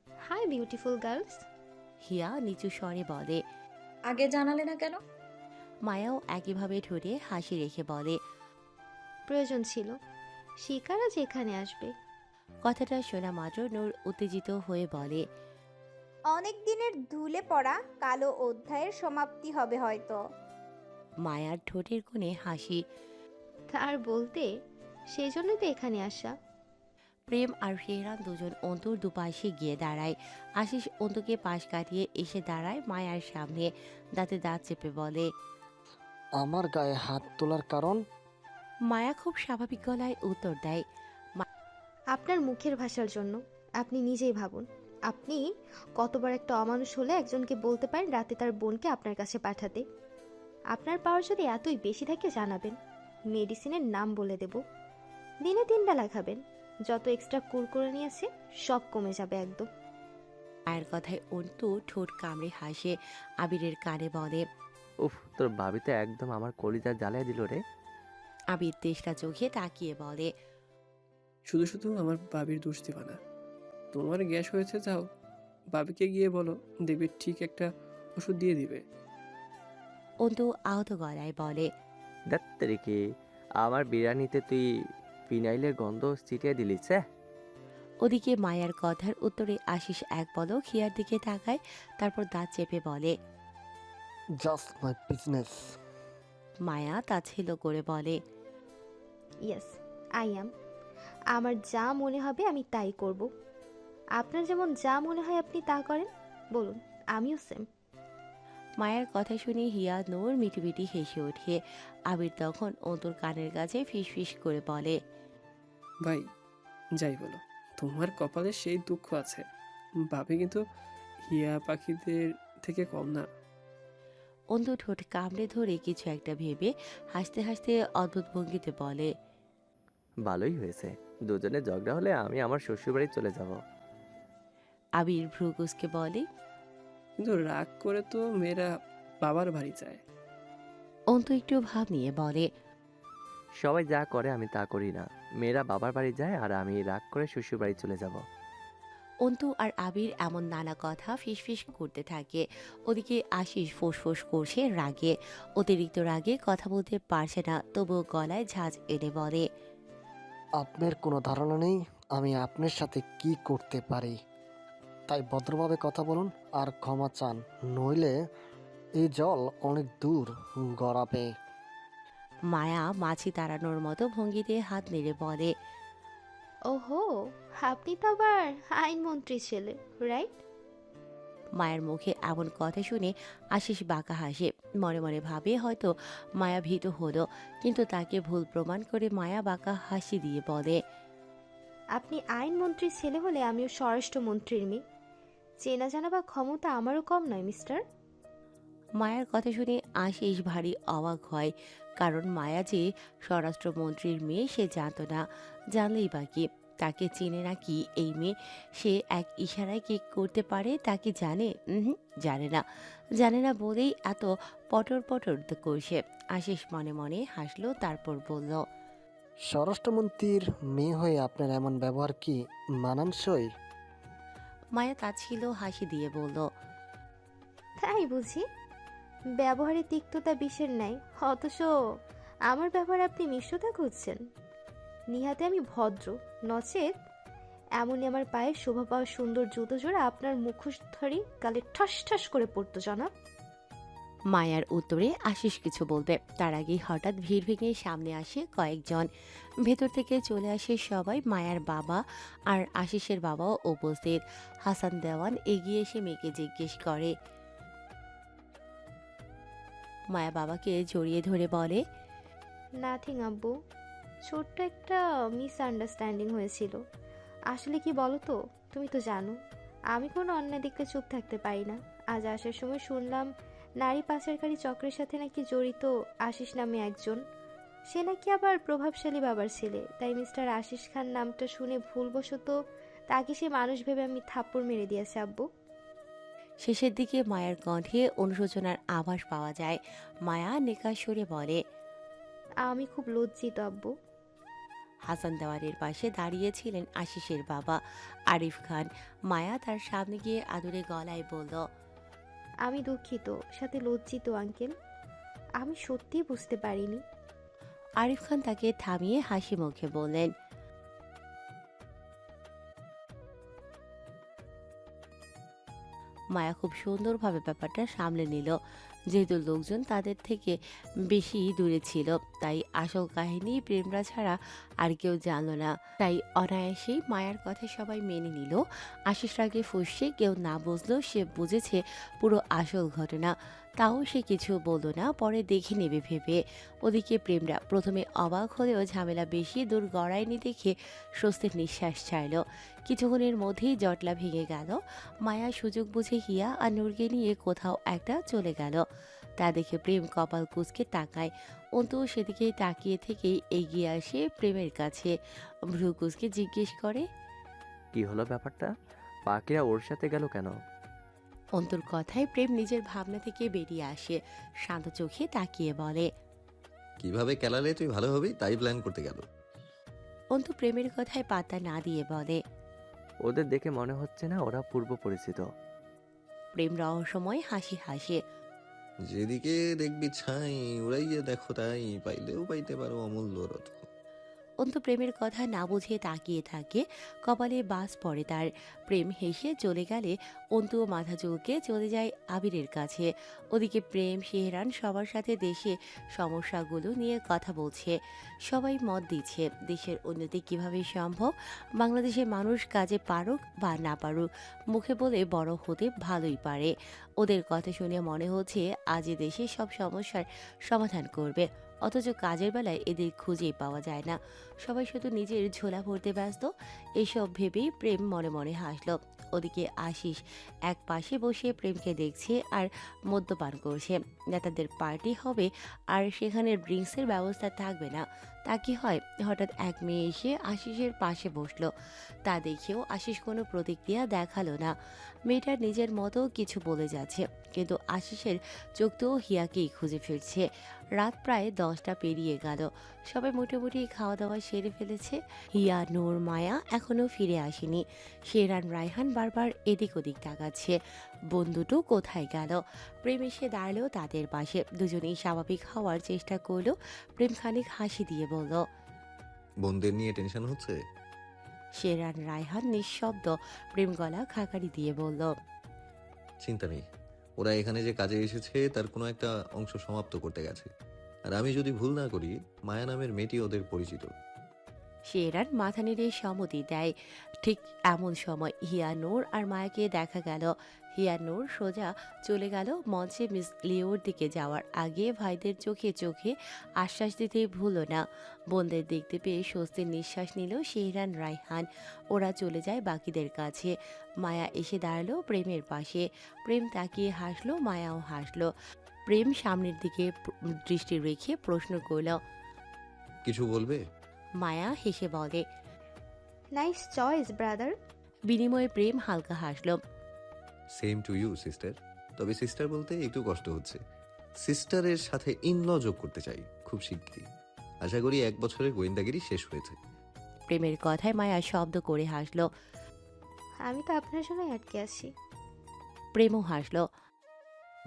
Speaker 11: হাই বিউটিফুল গার্লস।
Speaker 2: হিয়া নিচু স্বরে বলে।
Speaker 6: আগে জানালে না কেন?
Speaker 2: মায়াও একইভাবে ঠোঁটে হাসি রেখে বলে,
Speaker 11: প্রয়োজন ছিল, শিকার আজ এখানে আসবে।
Speaker 2: কথাটা শোনা মাত্র নূর উত্তেজিত হয়ে বলে,
Speaker 1: অনেক দিনের ধুলে পড়া কালো অধ্যায়ের সমাপ্তি হবে হয়তো।
Speaker 2: মায়ার ঠোঁটের কোণে হাসি।
Speaker 11: তার বলতে সেই জন্যই তো এখানে আসা।
Speaker 2: প্রেম আর শেহরান দুজন অন্তুর দুপাশে গিয়ে দাঁড়ায়। আশিস অন্তুকে পাশ কাটিয়ে এসে দাঁড়ায় মায়ার সামনে, দাঁতে দাঁত চেপে বলে,
Speaker 10: আমার গায়ে হাত তোলার কারণ?
Speaker 2: মায়া খুব স্বাভাবিক গলায় উত্তর দেয়,
Speaker 11: আপনার মুখের ভাষার জন্য। আপনি নিজেই ভাবুন, আপনি কতবার একটা অমানুষ হলে একজনকে বলতে পারেন রাতে তার বোনকে আপনার কাছে পাঠাতে। আপনার পাওয়ার যদি এতই বেশি থাকে জানাবেন, মেডিসিনের নাম বলে দেব। দিনে 3 বেলা খাবেন, যত এক্সট্রা কুরকুরে নিয়েছে সব কমে যাবে একদম।
Speaker 2: মায়ের কথায় অন্তু ঠোঁট কামড়ে হাসে। আবিরের কানে বলে,
Speaker 4: উফ, তোর ভাবি তো একদম আমার কলিজা জ্বালিয়ে দিল রে।
Speaker 2: আবির তেষ্টা চোখে তাকিয়ে বলে,
Speaker 9: শুধু শুধু আমার বাবির দোষ দিবা না। তোমার গ্যাস হয়েছে, যাও বাবিকে গিয়ে বলো, দেখবে ঠিক একটা ওষুধ দিয়ে দিবে।
Speaker 2: অন্তু আহত গলায় বলে,
Speaker 4: ডাক্তারিকে আমার বিরিয়ানিতে তুই ফিনাইলের গন্ধ ছিটিয়ে দিলিস।
Speaker 2: ওদিকে মায়ার কথার উত্তরে আশিস এক পলক হিয়ার দিকে তাকায়, তারপর দাঁত চেপে বলে,
Speaker 10: জাস্ট মাই বিজনেস।
Speaker 2: মায়া তাচ্ছিল্য করে বলে,
Speaker 11: ইয়েস আই অ্যাম। আমার যা মনে হবে আমি তাই করব। আপনার যেমন যা মনে হয় আপনি তা করেন। বলুন, আমিও সেম।
Speaker 2: মায়ের কথা শুনে হিয়া, নূর মিটিমিটি হেসে ওঠে। আবির তখন অন্তুর কানের কাছে ফিসফিস করে বলে,
Speaker 9: ভাই যাই বলো, তোমার কপালে সেই দুঃখ আছে। ভাবি কিন্তু হিয়া পাখিদের থেকে কম না।
Speaker 2: অন্তু ঠোঁট কামড়ে ধরে কিছু একটা ভেবে হাসতে হাসতে অদ্ভুত ভঙ্গিতে বলে,
Speaker 4: ভালোই হয়েছে, দুজনে ঝগড়া হলে আমি আমার শ্বশুরবাড়ি চলে যাব।
Speaker 2: আবির ভ্রু কুঁচকে বলে,
Speaker 9: কিন্তু রাগ করে তো মেয়েরা বাবার বাড়ি যায়।
Speaker 2: অন্তু একটু ভাব নিয়ে বলে,
Speaker 4: সবাই যা করে আমি তা করি না। মেয়েরা বাবার বাড়ি যায় আর আমি রাগ করে শ্বশুরবাড়ি চলে যাব।
Speaker 2: অন্তু আর আবির এমন নানা কথা ফিসফিস করতে থাকে। ওদিকে আশিস ফোঁস করছে রাগে। অতিরিক্ত রাগে কথা বলতে পারছে না, তবুও গলায় ঝাঁজ এনে বলে,
Speaker 10: আপনার কোনো ধারণা নেই আমি আপনার সাথে কি করতে পারি। তাই ভদ্রভাবে কথা বলুন আর ক্ষমা চান, নইলে এই জল অনেক দূর গড়াবে।
Speaker 2: মায়া মাছি তাড়ানোর মতো ভঙ্গিতে হাত নেড়ে বলে,
Speaker 11: ওহো, আপনি তো আবার আইনমন্ত্রী ছেলে, রাইট?
Speaker 2: মায়ের মুখে এমন কথা শুনে আশিস বাঁকা হাসে। মনে মনে ভাবে হয়তো মায়া ভীত হলো, কিন্তু তাকে ভুল প্রমাণ করে মায়া বাঁকা হাসি দিয়ে বলে,
Speaker 11: আপনি আইনমন্ত্রীর ছেলে হলে আমিও স্বরাষ্ট্রমন্ত্রীর মেয়ে। চেনা জানা বা ক্ষমতা আমারও কম নয় মিস্টার।
Speaker 2: মায়ার কথা শুনে আশিস ভারী অবাক হয়, কারণ মায়া যে স্বরাষ্ট্রমন্ত্রীর মেয়ে সে জানত না। জানলেই বা কি, তাকে চেনে না কি এই মেয়ে? সে এক ইশারায় কি করতে পারে তা কি জানে? জানে না বলেই এত পটর করছে। আশিস মনে মনে হাসলো, তারপর বলল,
Speaker 10: স্বরাষ্ট্রমন্ত্রীর মেয়ে হয়ে আপনার এমন ব্যবহার কি মানানসই?
Speaker 2: মায়া তাচ্ছিল হাসি দিয়ে বলল,
Speaker 11: তাই বুঝি? ব্যবহারে তিক্ততা বিষের নাই, অথচ আমার ব্যবহারে আপনি মিষ্টতা খুঁজছেন। নিহাতে আমি ভদ্র, নচেত এমনই আমার পায়ে শোভা পাওয়া সুন্দর জুতো জোড়া আপনার মুখোশ ধরে গালে ঠাস ঠাস করে পড়তো জনাব।
Speaker 2: মায়ার উত্তরে আশিস কিছু বলবে তার আগেই হঠাৎ ভিড় ভেঙে সামনে আসে কয়েকজন। ভেতর থেকে চলে আসে সবাই। মায়ার বাবা আর আশিসের বাবাও উপস্থিত। হাসান দেওয়ান এগিয়ে এসে মেয়েকে জিজ্ঞেস করে। মায়া বাবাকে জড়িয়ে ধরে বলে,
Speaker 11: নাথিং আব্বু, ছোট্ট একটা মিসআন্ডারস্ট্যান্ডিং হয়েছিল। আসলে কি বলো তো, তুমি তো জানো আমি কোনো অন্যায় দেখলে চুপ থাকতে পারি না। আজ আসার সময় শুনলাম নারী পাচারকারী চক্রের সাথে নাকি জড়িত আশিস নামে একজন। সে নাকি আবার প্রভাবশালী বাবার ছেলে। তাই মিস্টার আশিস খান নামটা শুনে ভুলবশত তাকে সে মানুষ ভেবে আমি থাপ্পড় মেরে দিয়েছি আব্বু।
Speaker 2: শেষের দিকে মায়ার কণ্ঠে অনুশোচনার আভাস পাওয়া যায়। মায়া নিকাশ সুরে বলে,
Speaker 11: আমি খুব লজ্জিত আব্বু।
Speaker 2: হাসান দেওয়ানের পাশে দাঁড়িয়েছিলেন আশিসের বাবা আরিফ খান। মায়া তার সামনে গিয়ে আদুরে গলায় বলল,
Speaker 11: আমি দুঃখিত, সাথে লজ্জিত আঙ্কেল। আমি সত্যিই বুঝতে পারিনি।
Speaker 2: আরিফ খান তাকে থামিয়ে হাসি মুখে বললেন, মায়া খুব সুন্দরভাবে ব্যাপারটা সামলে নিল। যেহেতু লোকজন তাদের থেকে বেশি দূরে ছিল, তাই আসল কাহিনী প্রেমরা ছাড়া আর কেউ জানলো না। তাই অনায়াসেই মায়ার কথা সবাই মেনে নিল। আশিস রাগে ফুঁসছে, কেউ না বুঝলো সে বুঝেছে পুরো আসল ঘটনা। তাও সে কিছু বলল না, পরে দেখে নেবে ভেবে। ওদিকে প্রেমরা প্রথমে অবাক হলেও ঝামেলা বেশি দূর গড়ায়নি দেখে স্বস্তির নিঃশ্বাস ছাড়ল। কিছুক্ষণের মধ্যেই জটলা ভেঙে গেল। মায়া সুযোগ বুঝে হিয়া আর নূরকে নিয়ে কোথাও একটা চলে গেল। তা দেখে প্রেম কপাল কুঁচকে তাকায়। অন্তু সেদিকেই তাকিয়ে থেকেই এগিয়ে আসে প্রেমের কাছে। ভ্রু কুঁচকে জিজ্ঞেস করে,
Speaker 4: কি হলো ব্যাপারটা? পাখিরা ওর সাথে গেল কেন?
Speaker 2: অন্তুর কথায় প্রেম নিজের ভাবনা থেকে বেরিয়ে আসে। শান্ত চোখে তাকিয়ে বলে,
Speaker 3: কিভাবে খেলালে তুই ভালো হবি তাই প্ল্যান করতে গেল।
Speaker 2: অন্তু প্রেমের কথায় পাত্তা না দিয়ে বলে,
Speaker 4: ওদের দেখে মনে হচ্ছে না ওরা পূর্ব পরিচিত।
Speaker 2: প্রেম রহস্যময় হাসি হাসে।
Speaker 3: যেদিকে দেখবি ছাই উড়াইয়ে দেখো তাই, পাইলেও পাইতে পারো অমূল্য রত্ন।
Speaker 2: অন্তু প্রেমের কথা না বুঝে তাকিয়ে থাকে। কপালে বাস পড়ে তার। প্রেম হেসে চলে গেলে অন্তুও মাথা চুলকে চলে যায় আবিরের কাছে। ওদিকে প্রেম শেহরান সবার সাথে দেশে সমস্যাগুলো নিয়ে কথা বলছে। সবাই মত দিচ্ছে দেশের উন্নতি কিভাবে সম্ভব। বাংলাদেশের মানুষ কাজে পারুক বা না পারুক, মুখে বলে বড় হতে ভালোই পারে। ওদের কথা শুনে মনে হচ্ছে আজ এ দেশে সব সমস্যার সমাধান করবে, অথচ কাজের বেলায় এদের খুঁজেই পাওয়া যায় না। সবাই শুধু নিজের ঝোলা ভরতে ব্যস্ত। এসব ভেবেই প্রেম মনে মনে হাসল। ওদিকে আশিস এক পাশে বসে প্রেমকে দেখছে আর মদ্যপান করছে। নেতাদের পার্টি হবে আর সেখানে ড্রিঙ্কসের ব্যবস্থা থাকবে না। তা কি হয়? হঠাৎ এক মেয়ে এসে আশিসের পাশে বসলো। তা দেখেও আশিস কোনো প্রতিক্রিয়া দেখালো না। মেয়েটার নিজের মতো কিছু বলে যাচ্ছে, কিন্তু আশিসের চোখ তো হিয়াকেই খুঁজে ফিরছে। রাত প্রায় 10টা পেরিয়ে গেল। সবাই মোটামুটি খাওয়া দাওয়া সেরে ফেলেছে। হিয়া, নূর, মায়া এখনো ফিরে আসেনি। শেরান, রায়হান বারবার এদিক ওদিক তাকাচ্ছে। বন্ধুটো কোথায় গেল? প্রেম এসে দাঁড়ালো তাদের পাশে। দুজনেই স্বাভাবিক হওয়ার চেষ্টা করলো। প্রেম খানিক হাসি দিয়ে বলল,
Speaker 3: বোনদের নিয়ে টেনশন হচ্ছে?
Speaker 2: শেরান, রায়হান নিঃশব্দ। প্রেম গলা খাকারি দিয়ে বলল,
Speaker 3: চিন্তা নেই, ওরা এখানে যে কাজে এসেছে তার কোনো একটা অংশ সমাপ্ত করতে গেছে। আর আমি যদি ভুল না করি, মায়া নামের মেয়েটি ওদের পরিচিত।
Speaker 2: শেরান মাথা নেড়ে সম্মতি দেয়। ঠিক এমন সময় হিয়া, নূর আর মায়াকে দেখা গেল। হিয়া, নূর সোজা চলে গেল মঞ্চে। মিস লিওর দিকে যাওয়ার আগে ভাইদের চোখে চোখে আশ্বাস দিতে ভুলো না। বোনদের দেখতে পেয়ে স্বস্তির নিঃশ্বাস নিল শেহরান, রায়হান। ওরা চলে যায় বাকিদের কাছে। মায়া এসে দাঁড়ালো প্রেমের পাশে। প্রেম তাকিয়ে হাসলো, মায়াও হাসলো। প্রেম সামনের দিকে দৃষ্টি রেখে প্রশ্ন করল,
Speaker 3: কিছু বলবে?
Speaker 2: মায়া হেসে বলে,
Speaker 11: নাইস চয়েস ব্রাদার।
Speaker 2: বিনিময়ে প্রেম হালকা হাসল।
Speaker 3: Same to you sister. তবে সিস্টার বলতে একটু কষ্ট হচ্ছে। সিস্টারের সাথে ইন-ল যোগ করতে চাই খুব শিগগিরই। আশা করি 1 বছরের গোয়েন্দাগিরি শেষ হয়েছে।
Speaker 2: প্রেমের কথায় মায়া শব্দ করে হাসল।
Speaker 11: আমি তো আপনার জন্যই আটকে আছি।
Speaker 2: প্রেমও হাসল।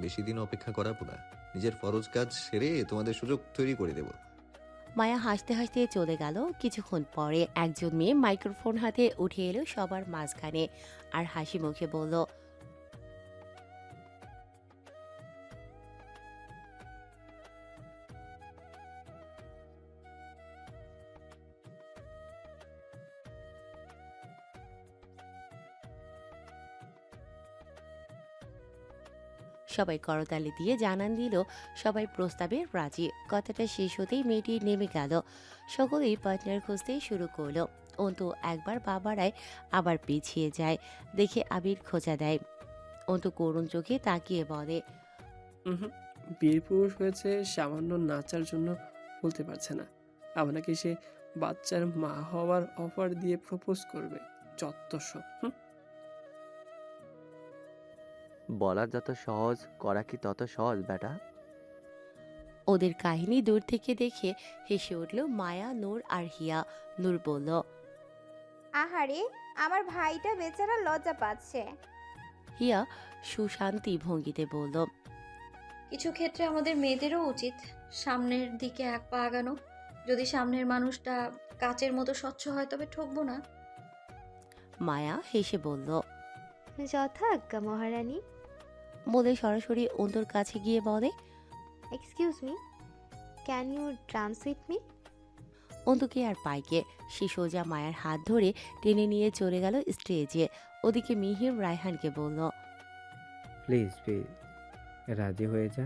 Speaker 3: বেশি দিন অপেক্ষা করাবো না, নিজের ফরজ কাজ সেরে তোমাদের সুযোগ তৈরি করে দেব।
Speaker 2: মায়া হাসতে হাসতে চলে গেল। কিছুক্ষণ পরে একজন মেয়ে মাইক্রোফোন হাতে উঠে এলো সবার মাঝখানে আর হাসি মুখে বলল, সবাই করতালি দিয়ে জানান দিল সবাই প্রস্তাবে রাজি। কথাটা শেষ হতেই মেয়েটি নেমে গেল। সকলেই পার্টনার খুঁজতে শুরু করলো। অন্তু একবার পা বাড়ায়, আবার পিছিয়ে যায়। দেখে আবির খোঁচা দেয়। অন্তু করুণ চোখে তাকিয়ে বলে,
Speaker 9: হুম, বীর পুরুষ হয়েছে সামান্য নাচার জন্য বলতে পারছে না। আপনাকে সে বাচ্চার মা হওয়ার অফার দিয়ে প্রপোজ করবে, যত্তসব।
Speaker 4: বলা যত সহজ, করা কি তত সহজ বেটা?
Speaker 2: ওদের কাহিনী দূর থেকে দেখে হেসে উঠল মায়া, নূর আর হিয়া। নূর বলল,
Speaker 1: আহারে, আমার ভাইটা বেচারা লজ্জা পাচ্ছে।
Speaker 2: হিয়া সুশান্তি ভঙ্গিতে বলল,
Speaker 6: কিছু ক্ষেত্রে আমাদের মেয়েদেরও উচিত সামনের দিকে এক পা আগানো। যদি সামনের মানুষটা কাচের মতো স্বচ্ছ হয় তবে ঠকবো না।
Speaker 2: মায়া হেসে বলল,
Speaker 11: যথাজ্ঞা মহারানী।
Speaker 2: বলে সরাসরি অন্তুর কাছে গিয়ে বলে,
Speaker 11: excuse me, can you dance with me?
Speaker 2: অন্তুকে আর পাইকে সে সোজা মায়ার হাত ধরে টেনে নিয়ে চলে গেল স্টেজে। ওদিকে মিহির রায়হানকে বলল,
Speaker 8: প্লিজ প্লিজ রাজি হয়ে যা,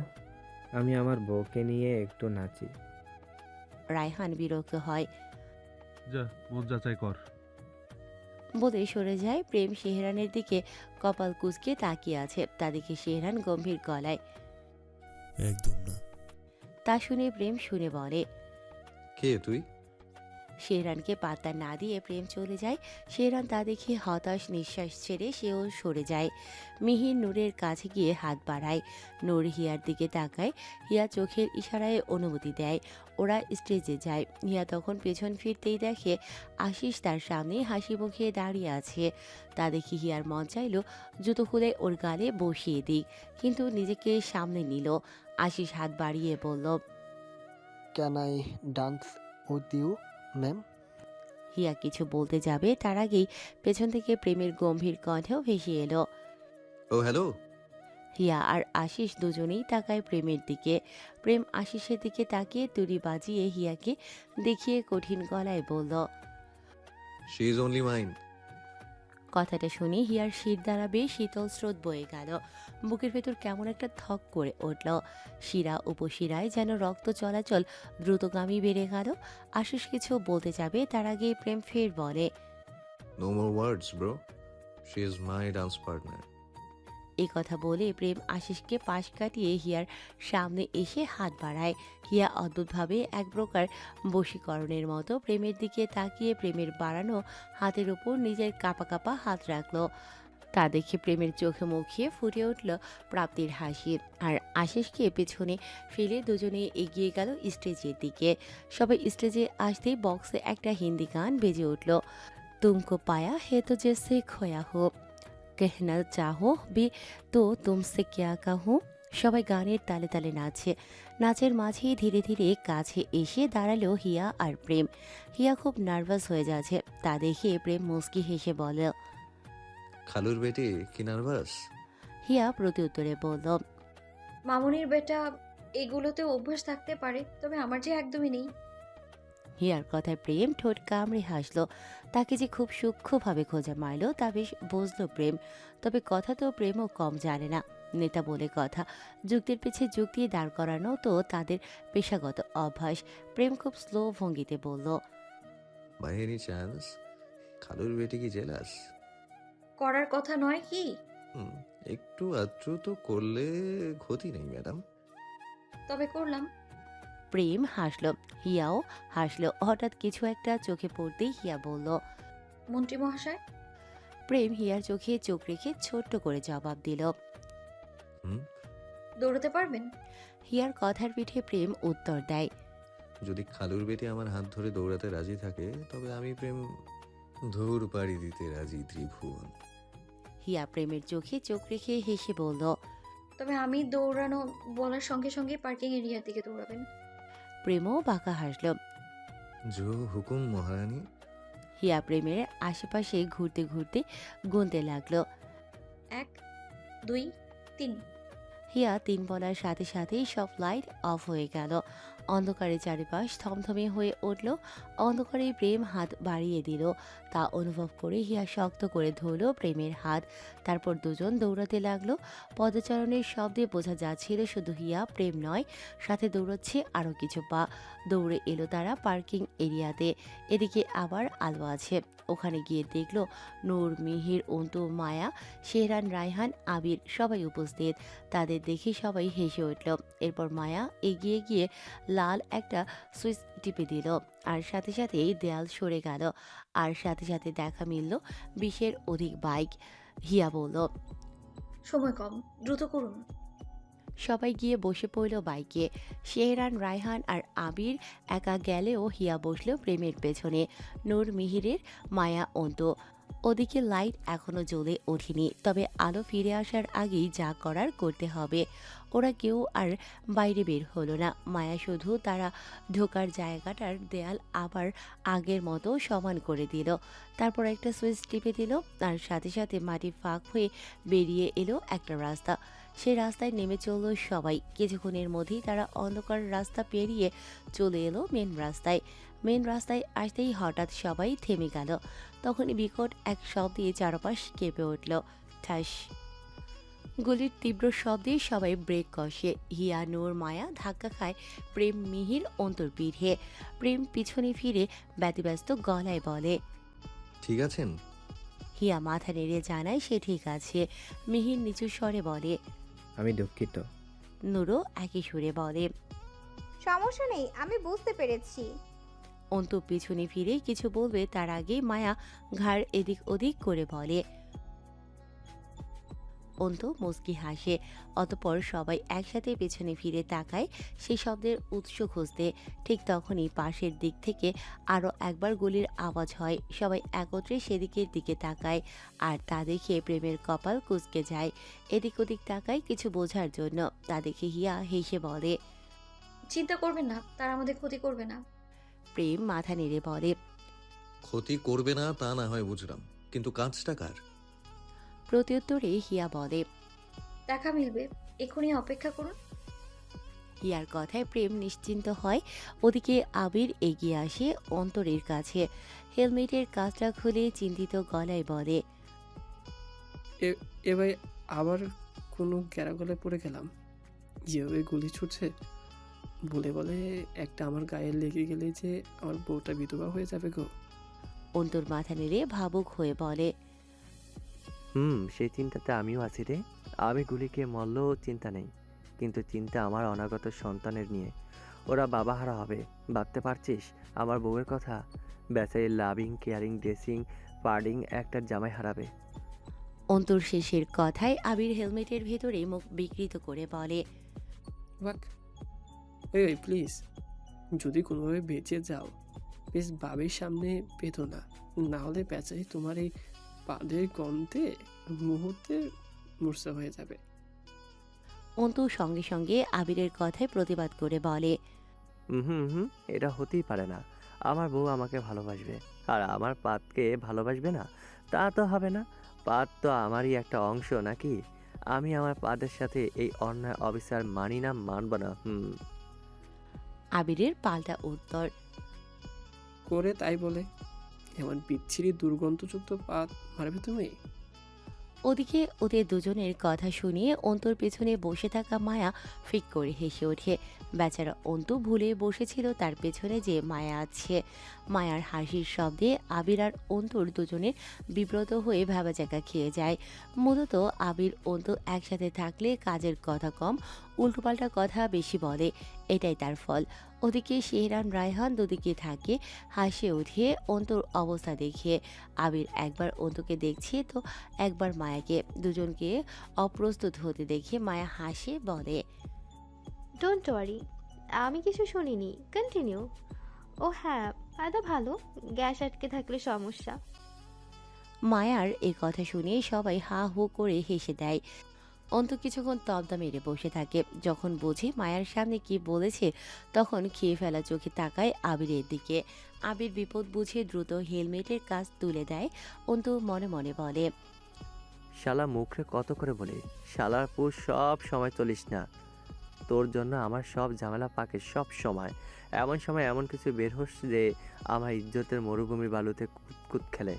Speaker 8: আমি আমার বউকে নিয়ে একটু নাচি।
Speaker 2: রায়হান বিরক্ত হয়।
Speaker 7: যা মন যাচাই কর।
Speaker 2: বলে সরে যায়। প্রেম শেহরানের দিকে কপাল কুঁচকে তাকিয়ে আছে। তা দেখে শেহরান গম্ভীর গলায়,
Speaker 5: একদম না।
Speaker 2: তা শুনে প্রেম শুনে বলে।
Speaker 3: কে তুই?
Speaker 2: শেহরানকে পাত্তা না দিয়ে প্রেম চলে যায়। শেহরান তা দেখে হতাশ নিঃশ্বাস ছেড়ে সেও সরে যায়। মিহির নূরের কাছে গিয়ে হাত বাড়ায়। নূর হিয়ার দিকে তাকায়। হিয়া চোখের ইশারায় অনুমতি দেয়। ওরা স্টেজে যায়। হিয়া তখন পেছন ফিরতেই দেখে আশিস তার সামনে হাসি মুখে দাঁড়িয়ে আছে। তা দেখে হিয়ার মন চাইল জুতো খুলে ওর গালে বসিয়ে দিক, কিন্তু নিজেকে সামনে নিল। আশিস হাত বাড়িয়ে বলল,
Speaker 10: can I dance with you ma'am?
Speaker 2: Hiya কিছু বলতে যাবে তার আগেই পেছন থেকে প্রেমের গম্ভীর কণ্ঠেও ভেসে এলো।
Speaker 3: ও হ্যালো।
Speaker 2: হিয়া আর আশিস দুজনেই তাকায় প্রেমের দিকে। প্রেম আশিসের দিকে তাকিয়ে তুড়ি বাজিয়ে হিয়াকে দেখিয়ে কঠিন গলায় বলল,
Speaker 3: শি ইজ অনলি মাইন।
Speaker 2: কথাটা শুনে হিয়ার শির দ্বারা বেশ শীতল স্রোত বয়ে গেল। বুকের ভেতর কেমন একটা থক করে উঠল। শিরা উপশিরায় যেন রক্ত চলাচল দ্রুতগামী বেড়ে গেল। আশিস কিছু বলতে যাবে তার আগে প্রেম ফের বলে,
Speaker 3: no more words bro, she is my dance partner.
Speaker 2: এই কথা বলে প্রেম আশিসকে পাশ কাটিয়ে হিয়ার সামনে এসে হাত বাড়ায়। হিয়া অদ্ভুতভাবে এক প্রকার বশীকরণের মতো প্রেমের দিকে তাকিয়ে প্রেমের বাড়ানো হাতের উপর নিজের কাপা কাপা হাত রাখলো। তা দেখে প্রেমের চোখে মুখে ফুটে উঠল প্রাপ্তির হাসি। আর আশিসকে পেছনে ফেলে দুজনে এগিয়ে গেল স্টেজের দিকে। সবাই স্টেজে আসতেই বক্সে একটা হিন্দি গান বেজে উঠল, তুমকো পায়া হে তো জেসে খোয়া হো, कहना चाहो भी तो तुमसे क्या कहूँ। সবাই গানের তালে তালে নাচে। নাচের মাঝেই ধীরে ধীরে কাছে এসে দাঁড়ালো হিয়া আর প্রেম। হিয়া খুব নার্ভাস হয়ে যাচ্ছে। তা দেখে প্রেম মুচকি হেসে বলে,
Speaker 3: খালুর বেটি কি নার্ভাস?
Speaker 2: হিয়া প্রতি উত্তরে বলল,
Speaker 6: মামুনির বেটা এগুলোতে অভ্যাস থাকতে পারে, তবে আমার যে একদমই নেই।
Speaker 2: হিয়ার কথায় প্রেম ঠোঁট কামড়ে হাসলো। তাকে যে খুব সূক্ষ্মভাবে খোঁজা মারল তা বেশ বুঝলো প্রেম। তবে কথা তো প্রেমও কম জানে না। নেতা বলে কথা, যুক্তির পিছে যুক্তি দাঁড় করানো তো তাদের পেশাগত অভ্যাস। প্রেম খুব স্লো ভঙ্গিতে বলল,
Speaker 3: বাই এনি চান্স খালুর বেটি কি জেলাস?
Speaker 6: করার কথা নয় কি?
Speaker 3: একটু আধটু তো করলে ক্ষতি নেই ম্যাডাম।
Speaker 6: তবে করলাম।
Speaker 2: প্রেম হাসলো, হিয়াও হাসলো। হঠাৎ কিছু একটা চোখে পড়তেই হিয়া বলল,
Speaker 6: মন্ত্রী মহাশয়।
Speaker 2: প্রেম হিয়ার চোখে চোখ রেখে ছোট্ট করে জবাব দিল,
Speaker 6: দৌড়াতে পারবেন?
Speaker 2: হিয়ার কথার পিঠে প্রেম উত্তর দেয়,
Speaker 3: যদি খালুর বেটি আমার হাত ধরে দৌড়াতে রাজি থাকে তবে আমি প্রেম ধুর পাড়ি দিতে রাজি ত্রিভুবন।
Speaker 2: হিয়া প্রেমের চোখে চোখ রেখে হেসে বলল,
Speaker 6: তবে আমি দৌড়ানো বলার সঙ্গে সঙ্গে পার্কিং এরিয়ার দিকে দৌড়াবেন।
Speaker 2: প্রেমও বাঁকা হাসল।
Speaker 3: জো হুকুম মহারানী।
Speaker 2: হিয়া প্রেমের আশেপাশে ঘুরতে ঘুরতে গুনতে লাগলো,
Speaker 6: 1 2 3।
Speaker 2: হিয়া 3 বলার সাথে সাথেই সব লাইট অফ হয়ে গেল। অন্ধকারে চারিপাশ থমথমে হয়ে উঠল। অন্ধকারে প্রেম হাত বাড়িয়ে দিল। তা অনুভব করে হিয়া শক্ত করে ধরল প্রেমের হাত। তারপর দুজন দৌড়াতে লাগলো। পদচারণের শব্দে বোঝা যাচ্ছিল শুধু হিয়া, প্রেম নয়, সাথে দৌড়চ্ছে আরও কিছু পা। দৌড়ে এলো তারা পার্কিং এরিয়াতে। এদিকে আবার আলো আছে। ওখানে গিয়ে দেখলো নূর, মিহির, অন্তু, মায়া, শেহরান, রায়হান, আবির সবাই উপস্থিত। তাদের দেখে সবাই হেসে উঠল। এরপর মায়া এগিয়ে গিয়ে লাল একটা সুইচ টিপে দিল, আর সাথে সাথেই দেয়াল সরে গেল। আর সাথে সাথে দেখা মিলল 20-এর অধিক বাইক। হিয়া বলল,
Speaker 6: সময় কম, দ্রুত করুন।
Speaker 2: সবাই গিয়ে বসে পড়ল বাইকে। শেহরান, রায়হান আর আবির একা গেলেও হিয়া বসলো প্রেমের পেছনে। নূর, মিহিরের, মায়া, অন্তু। ওদিকে লাইট এখনো জ্বলে ওঠেনি, তবে আলো ফিরে আসার আগেই যা করার করতে হবে। ওরা কেউ আর বাইরে বের হলো না। মায়া শুধু তারা ঢোকার জায়গাটার দেয়াল আবার আগের মতো সমান করে দিল। তারপর একটা সুইচ টিপে দিল, আর সাথে সাথে মাটি ফাঁক হয়ে বেরিয়ে এলো একটা রাস্তা। সে রাস্তায় নেমে চলল সবাই। কিছুক্ষণের মধ্যেই তারা অন্ধকার রাস্তা পেরিয়ে চলে এলো মেন রাস্তায়। মেন রাস্তায় আসতেই হঠাৎ সবাই থেমে গেল। তখনই বিকট এক শব্দে চারপাশ কেঁপে উঠল। ঠাস! গুলির তীব্র শব্দে সবাই ব্রেক কষে। হিয়া, নূর, মায়া ধাক্কা খায় প্রেম, মিহির, অন্তর পিঠে। প্রেম পিছনে ফিরে ব্যতিব্যস্ত গলায় বলে,
Speaker 3: ঠিক আছেন?
Speaker 2: হিয়া মাথা নেড়ে জানায় সে ঠিক আছে। মিহির নিচু স্বরে বলে,
Speaker 8: আমি দুঃখিত।
Speaker 2: নূরও একই সুরে বলে।
Speaker 1: সমস্যা নেই, আমি বুঝতে পেরেছি।
Speaker 2: অন্তু পিছনে ফিরে কিছু বলবে তার আগেই মায়া ঘাড় এদিক ওদিক করে বলে। অন্তু মুচকি হাসে। অতঃপর সবাই একসাথে পেছনে ফিরে তাকায় সে শব্দের উৎস খুঁজতে। ঠিক তখনই পাশের দিক থেকে আরও একবার গুলির আওয়াজ হয়। সবাই একত্রে সেদিকের দিকে তাকায়, আর তা দেখে প্রেমের কপাল কুঁচকে যায়। এদিক ওদিক তাকায় কিছু বোঝার জন্য। তা দেখে হিয়া হেসে বলে,
Speaker 6: চিন্তা করবেন না, তারা আমাদের ক্ষতি করবে না।
Speaker 2: প্রেম মাথা নেড়ে বলে,
Speaker 3: ক্ষতি করবে না তা না হয় বুঝলাম, কিন্তু কাজটা কার?
Speaker 2: প্রত্যুত্তরে হিয়া বলে,
Speaker 6: দেখা মিলবে, এখনই অপেক্ষা করুন।
Speaker 2: হিয়ার কথায় প্রেম নিশ্চিন্ত হয়। ওদিকে আবির এগিয়ে আসে অন্তরের কাছে। হেলমেটের কাজটা খুলে চিন্তিত গলায় বলে,
Speaker 9: এবার আবার কোনো গ্যারাগলায় পড়ে গেলাম। যেভাবে গুলি ছুটছে, বলে বলে একটা আমার গায়ে লেগে গেলে যে আমার বউটা বিধবা হয়ে যাবে গো।
Speaker 2: অন্তর মাথা নেড়ে ভাবুক হয়ে বলে,
Speaker 4: সেই চিন্তাতে আমিও আছি রে। আমি গুলিকে মরলেও চিন্তা নেই, কিন্তু চিন্তা আমার অনাগত সন্তানের নিয়ে। ওরা বাবাহারা হবে, ভাবতে পারছিস আমার বউয়ের কথা? বেচারি লাভিং, কেয়ারিং, ড্রেসিং, পার্ডিং একটা জামাই হারাবে।
Speaker 2: অন্তর শেষের কথায় আবির হেলমেটের ভেতরে মুখ বিকৃত করে বলে,
Speaker 9: বাক, এই প্লিজ, যদি কোনোভাবে বেঁচে যাও, বেশ বাবির সামনে পেতো না, না হলে বেচারি তোমার এই পাদের গন্ধে মুহূর্তে মূর্ছা হয়ে যাবে।
Speaker 2: অন্তু সঙ্গে সঙ্গে আবিরের কথায় প্রতিবাদ করে বলে,
Speaker 4: এটা হতেই পারে না। আমার বউ আমাকে ভালোবাসবে, আর আমার পাতকে ভালোবাসবে না? তা তো হবে না। পাত তো আমারই একটা অংশ নাকি? আমি আমার পাদের সাথে এই অন্যায় অবিচার মানি না, মানব না।
Speaker 2: আবিরের পাল্টা উত্তর,
Speaker 9: করে তাই বলে এমন বিচ্ছিরি দুর্গন্ধযুক্ত পাত মারবে তুমি?
Speaker 2: ওদিকে ওদের দুজনের কথা শুনিয়ে অন্তুর পেছনে বসে থাকা মায়া ফিক করে হেসে ওঠে। বেচারা অন্তু ভুলে বসেছিল তার পেছনে যে মায়া আছে। মায়ার হাসির শব্দে আবির আর অন্তুর দুজনের বিব্রত হয়ে ভ্যাবাচাকা খেয়ে যায়। মূলত আবির অন্তু একসাথে থাকলে কাজের কথা কম, উল্টোপাল্টা কথা বেশি বলে, এটাই তার ফল। ওদিকে শেহরান, রায়হান দুদিকে থাকে হাসে ওঠে অন্তুর অবস্থা দেখে। আবির একবার অন্তুকে দেখছে তো একবার মায়াকে। দুজনকে অপ্রস্তুত হতে দেখে মায়া হাসে বলে,
Speaker 11: ডোন্ট ওয়ারি, আমি কিছু শুনিনি, কন্টিনিউ। ও হ্যাঁ, ফায়দা ভালো, গ্যাস আটকে থাকলে সমস্যা।
Speaker 2: মায়ার এ কথা শুনে সবাই হা হু করে হেসে দেয়। অন্তু কিছুক্ষণ তবদা মেরে বসে থাকে। যখন বোঝে মায়ার সামনে কি বলেছে, তখন খেয়ে ফেলা চোখে তাকায় আবিরের দিকে। আবির বিপদ বুঝে দ্রুত হেলমেটের কাজ তুলে দেয়। অন্তু মনে মনে বলে,
Speaker 4: শালা মুখে কত করে বলি, শালার পুষ সব সময় চলিস না। তোর জন্য আমার সব ঝামেলা পাকে সব সময়। এমন সময় এমন কিছু বের হচ্ছে যে আমার ইজ্জতের মরুভূমির বালুতে কুতকুত খেলে।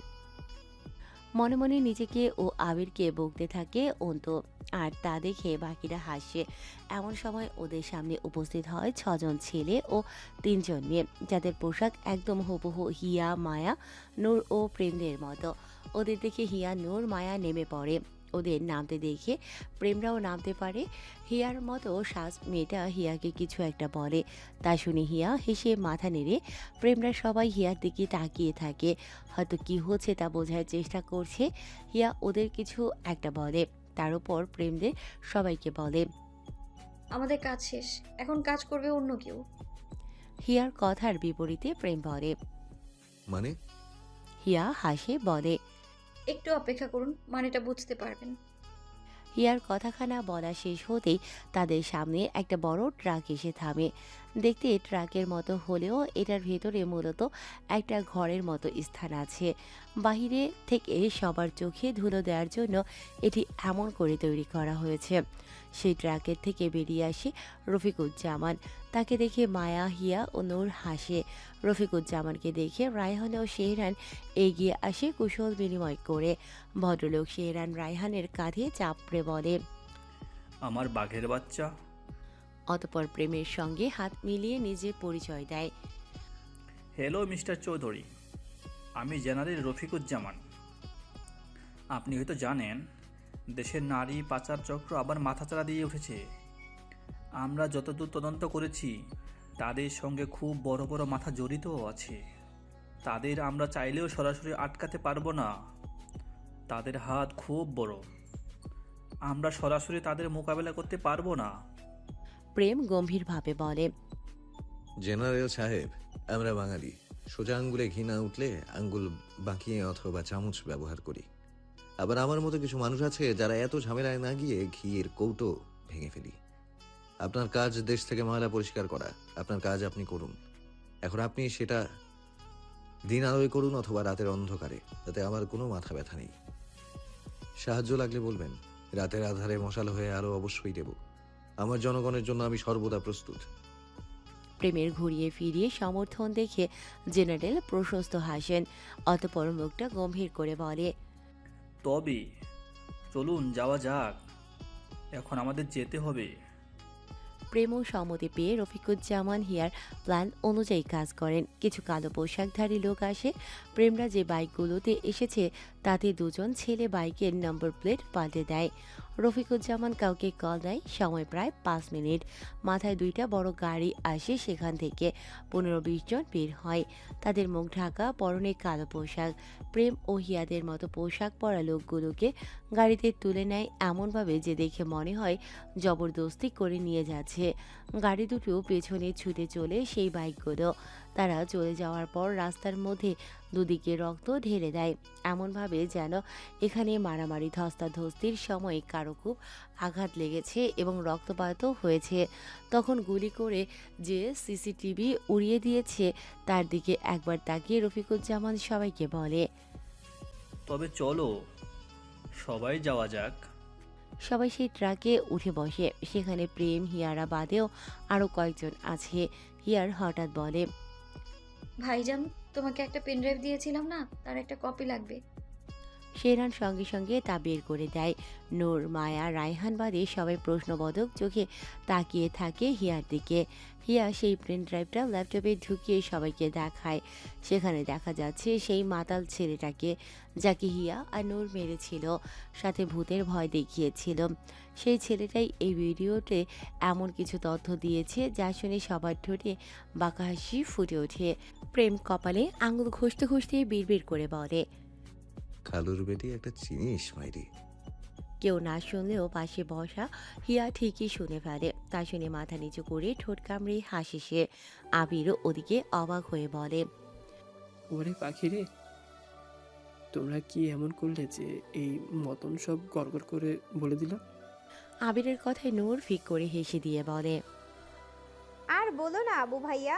Speaker 2: মনে মনে নিজেকে ও আবিরকে বকতে থাকে অন্তু, আর তা দেখে বাকিরা হাসে। এমন সময় ওদের সামনে উপস্থিত হয় 6 জন ছেলে ও 3 জন মেয়ে, যাদের পোশাক একদম হুবহু হিয়া, মায়া, নূর ও প্রেমদের মতো। ওদের দেখে হিয়া, নূর, মায়া নেমে পড়ে। ওদের নামতে দেখে প্রেমরাও নামতে পারে। হিয়ার মতো সাজ মেয়েটা হিয়াকে কিছু একটা বলে, তা শুনে হিয়া হেসে মাথা নেড়ে। প্রেমরা সবাই হিয়ার দিকে তাকিয়ে থাকে, হয়তো কি হচ্ছে তা বোঝার চেষ্টা করছে। হিয়া ওদের কিছু একটা বলে, তার উপর প্রেমদের সবাইকে বলে,
Speaker 6: আমাদের কাজ শেষ, এখন কাজ করবে অন্য কেউ।
Speaker 2: হিয়ার কথার বিপরীতে প্রেম বলে।
Speaker 3: মানে?
Speaker 2: হিয়া হাসে বলে,
Speaker 6: একটু অপেক্ষা করুন, মানেটা বুঝতে পারবেন।
Speaker 2: হিয়ার কথাখানা বলা শেষ হতেই তাদের সামনে একটা বড় ট্রাক এসে থামে। দেখতে ট্রাকের মতো হলেও এটার ভেতরে মূলত একটা ঘরের মতো স্থান আছে। বাহিরে থেকে সবার চোখে ধুলো দেওয়ার জন্য এটি এমন করে তৈরি করা হয়েছে। সেই ট্রাকের থেকে বেরিয়ে আসে রফিকুজ্জামান। তাকে দেখে মায়া, হিয়া ও নূর হাসে। রফিকুজ্জামানকে দেখে রায়হান ও শেহরান এগিয়ে আসে কুশল বিনিময় করে। ভদ্রলোক শেহরান রায়হানের কাঁধে চাপড়ে বলে,
Speaker 12: আমার বাঘের বাচ্চা।
Speaker 2: অতপর প্রেমের সঙ্গে হাত মিলিয়ে নিজের পরিচয় দেয়।
Speaker 12: হ্যালো মিস্টার চৌধুরী, আমি জেনারেল রফিকুজ্জামান। আপনি হয়তো জানেন, দেশের নারী পাচার চক্র আবার মাথাচাড়া দিয়ে উঠেছে। আমরা যতদূর তদন্ত করেছি, তাদের সঙ্গে খুব বড় বড় মাথা জড়িতও আছে। তাদের আমরা চাইলেও সরাসরি আটকাতে পারবো না। তাদের হাত খুব বড়, আমরা সরাসরি তাদের মোকাবেলা করতে পারবো না।
Speaker 2: প্রেম গম্ভীরভাবে বলে,
Speaker 3: জেনারেল সাহেব, আমরা বাঙালি, সোজা আঙ্গুলে ঘি না উঠলে আঙ্গুল বাঁকিয়ে অথবা চামচ ব্যবহার করি। আবার আমার মতো কিছু মানুষ আছে যারা এত ঝামেলায় না গিয়ে ঘিয়ের কৌটো ভেঙে ফেলি। আপনার কাজ দেশ থেকে ময়লা পরিষ্কার করা, আপনার কাজ আপনি করুন। এখন আপনি সেটা দিন আলোয় করুন অথবা রাতের অন্ধকারে, তাতে আমার কোনো মাথা ব্যথা নেই। সাহায্য লাগলে বলবেন, রাতের আধারে মশাল হয়ে আলো অবশ্যই দেব। আমার জনগণের জন্য আমি সর্বদা প্রস্তুত।
Speaker 2: প্রেমের ঘুরিয়ে ফিরিয়ে সমর্থন দেখে জেনারেল প্রশস্ত হাসেন। অতপর মুখটা গম্ভীর করে বলে,
Speaker 12: তবে চলুন যাওয়া যাক, এখন আমাদের যেতে হবে।
Speaker 2: প্রেম ও সম্মতি পেয়ে রফিকুজ্জামান হিয়ার প্ল্যান অনুযায়ী কাজ করেন। কিছু কালো পোশাকধারী লোক আসে। প্রেমরা যে বাইকগুলোতে এসেছে তাতে 2 জন ছেলে বাইকের নম্বর প্লেট পাল্টে দেয়। রফিকুজ্জামান কাউকে কল দেয়। সময় প্রায় 5 মিনিট। মাথায় 2টা বড় গাড়ি আসে, সেখান থেকে 15-20 জন বের হয়। তাদের মুখ ঢাকা, পরনে কালো পোশাক। প্রেম ও হিয়াদের মতো পোশাক পরা লোকগুলোকে গাড়িতে তুলে নেয় এমনভাবে যে দেখে মনে হয় জবরদস্তি করে নিয়ে যাচ্ছে। গাড়ি দুটো পেছনে ছুটে চলে সেই বাইকগুলো। তারা চলে যাওয়ার পর রাস্তার মধ্যে দুদিকে রক্ত ঢেলে দেয়, এমনভাবে যেন এখানে মারামারি ধস্তাধস্তির সময় কারো খুব আঘাত লেগেছে এবং রক্তপাতও হয়েছে। তখন গুলি করে যে সিসিটিভি উড়িয়ে দিয়েছে তার দিকে একবার তাকিয়ে রফিকুজ্জামান সবাইকে বলে,
Speaker 12: তবে চলো সবাই যাওয়া যাক।
Speaker 2: সবাই সেই ট্রাকে উঠে বসে। সেখানে প্রেম, হিয়ারা বাদেও আরও কয়েকজন আছে। হিয়ার হঠাৎ বলে,
Speaker 6: ভাইজান, তোমাকে একটা পেনড্রাইভ দিয়েছিলাম না, তার একটা কপি লাগবে।
Speaker 2: শেহরান সঙ্গে সঙ্গে তা বের করে দেয়। নূর, মায়া, রায়হান বাদে সবাই প্রশ্নবোধক চোখে তাকিয়ে থাকে হিয়ার দিকে। হিয়া সেই পেন ড্রাইভটা ল্যাপটপে ঢুকিয়ে সবাইকে দেখায়। সেখানে দেখা যাচ্ছে সেই মাতাল ছেলেটাকে যাকে হিয়া আর নূর মেরেছিল, সাথে ভূতের ভয় দেখিয়েছিল। সেই ছেলেটাই এই ভিডিওতে এমন কিছু তথ্য দিয়েছে যা শুনে সবার ঠোঁটে বাঁকা হাসি ফুটে ওঠে। প্রেম কপালে আঙুল ঘষতে ঘষতে বিড়বিড় করে বলে,
Speaker 3: কালুর বেটি একটা জিনিস মাইরি।
Speaker 2: কেউ না শুনলেও পাশে বসা হিয়া ঠিকই শুনে ফেলে। তা শুনে মাথা নিচু করে ঠোঁট কামড়ে হাসে সে। আবিরও ওদিকে অবাক হয়ে বলে,
Speaker 9: ওরে পাখিরে, তোমরা কি এমন করলে যে এই মতন সব গড়গড় করে বলে দিল?
Speaker 2: আবিরের কথায় নূর ফিক করে হেসে দিয়ে বলে,
Speaker 1: আর বলো না আবু ভাইয়া,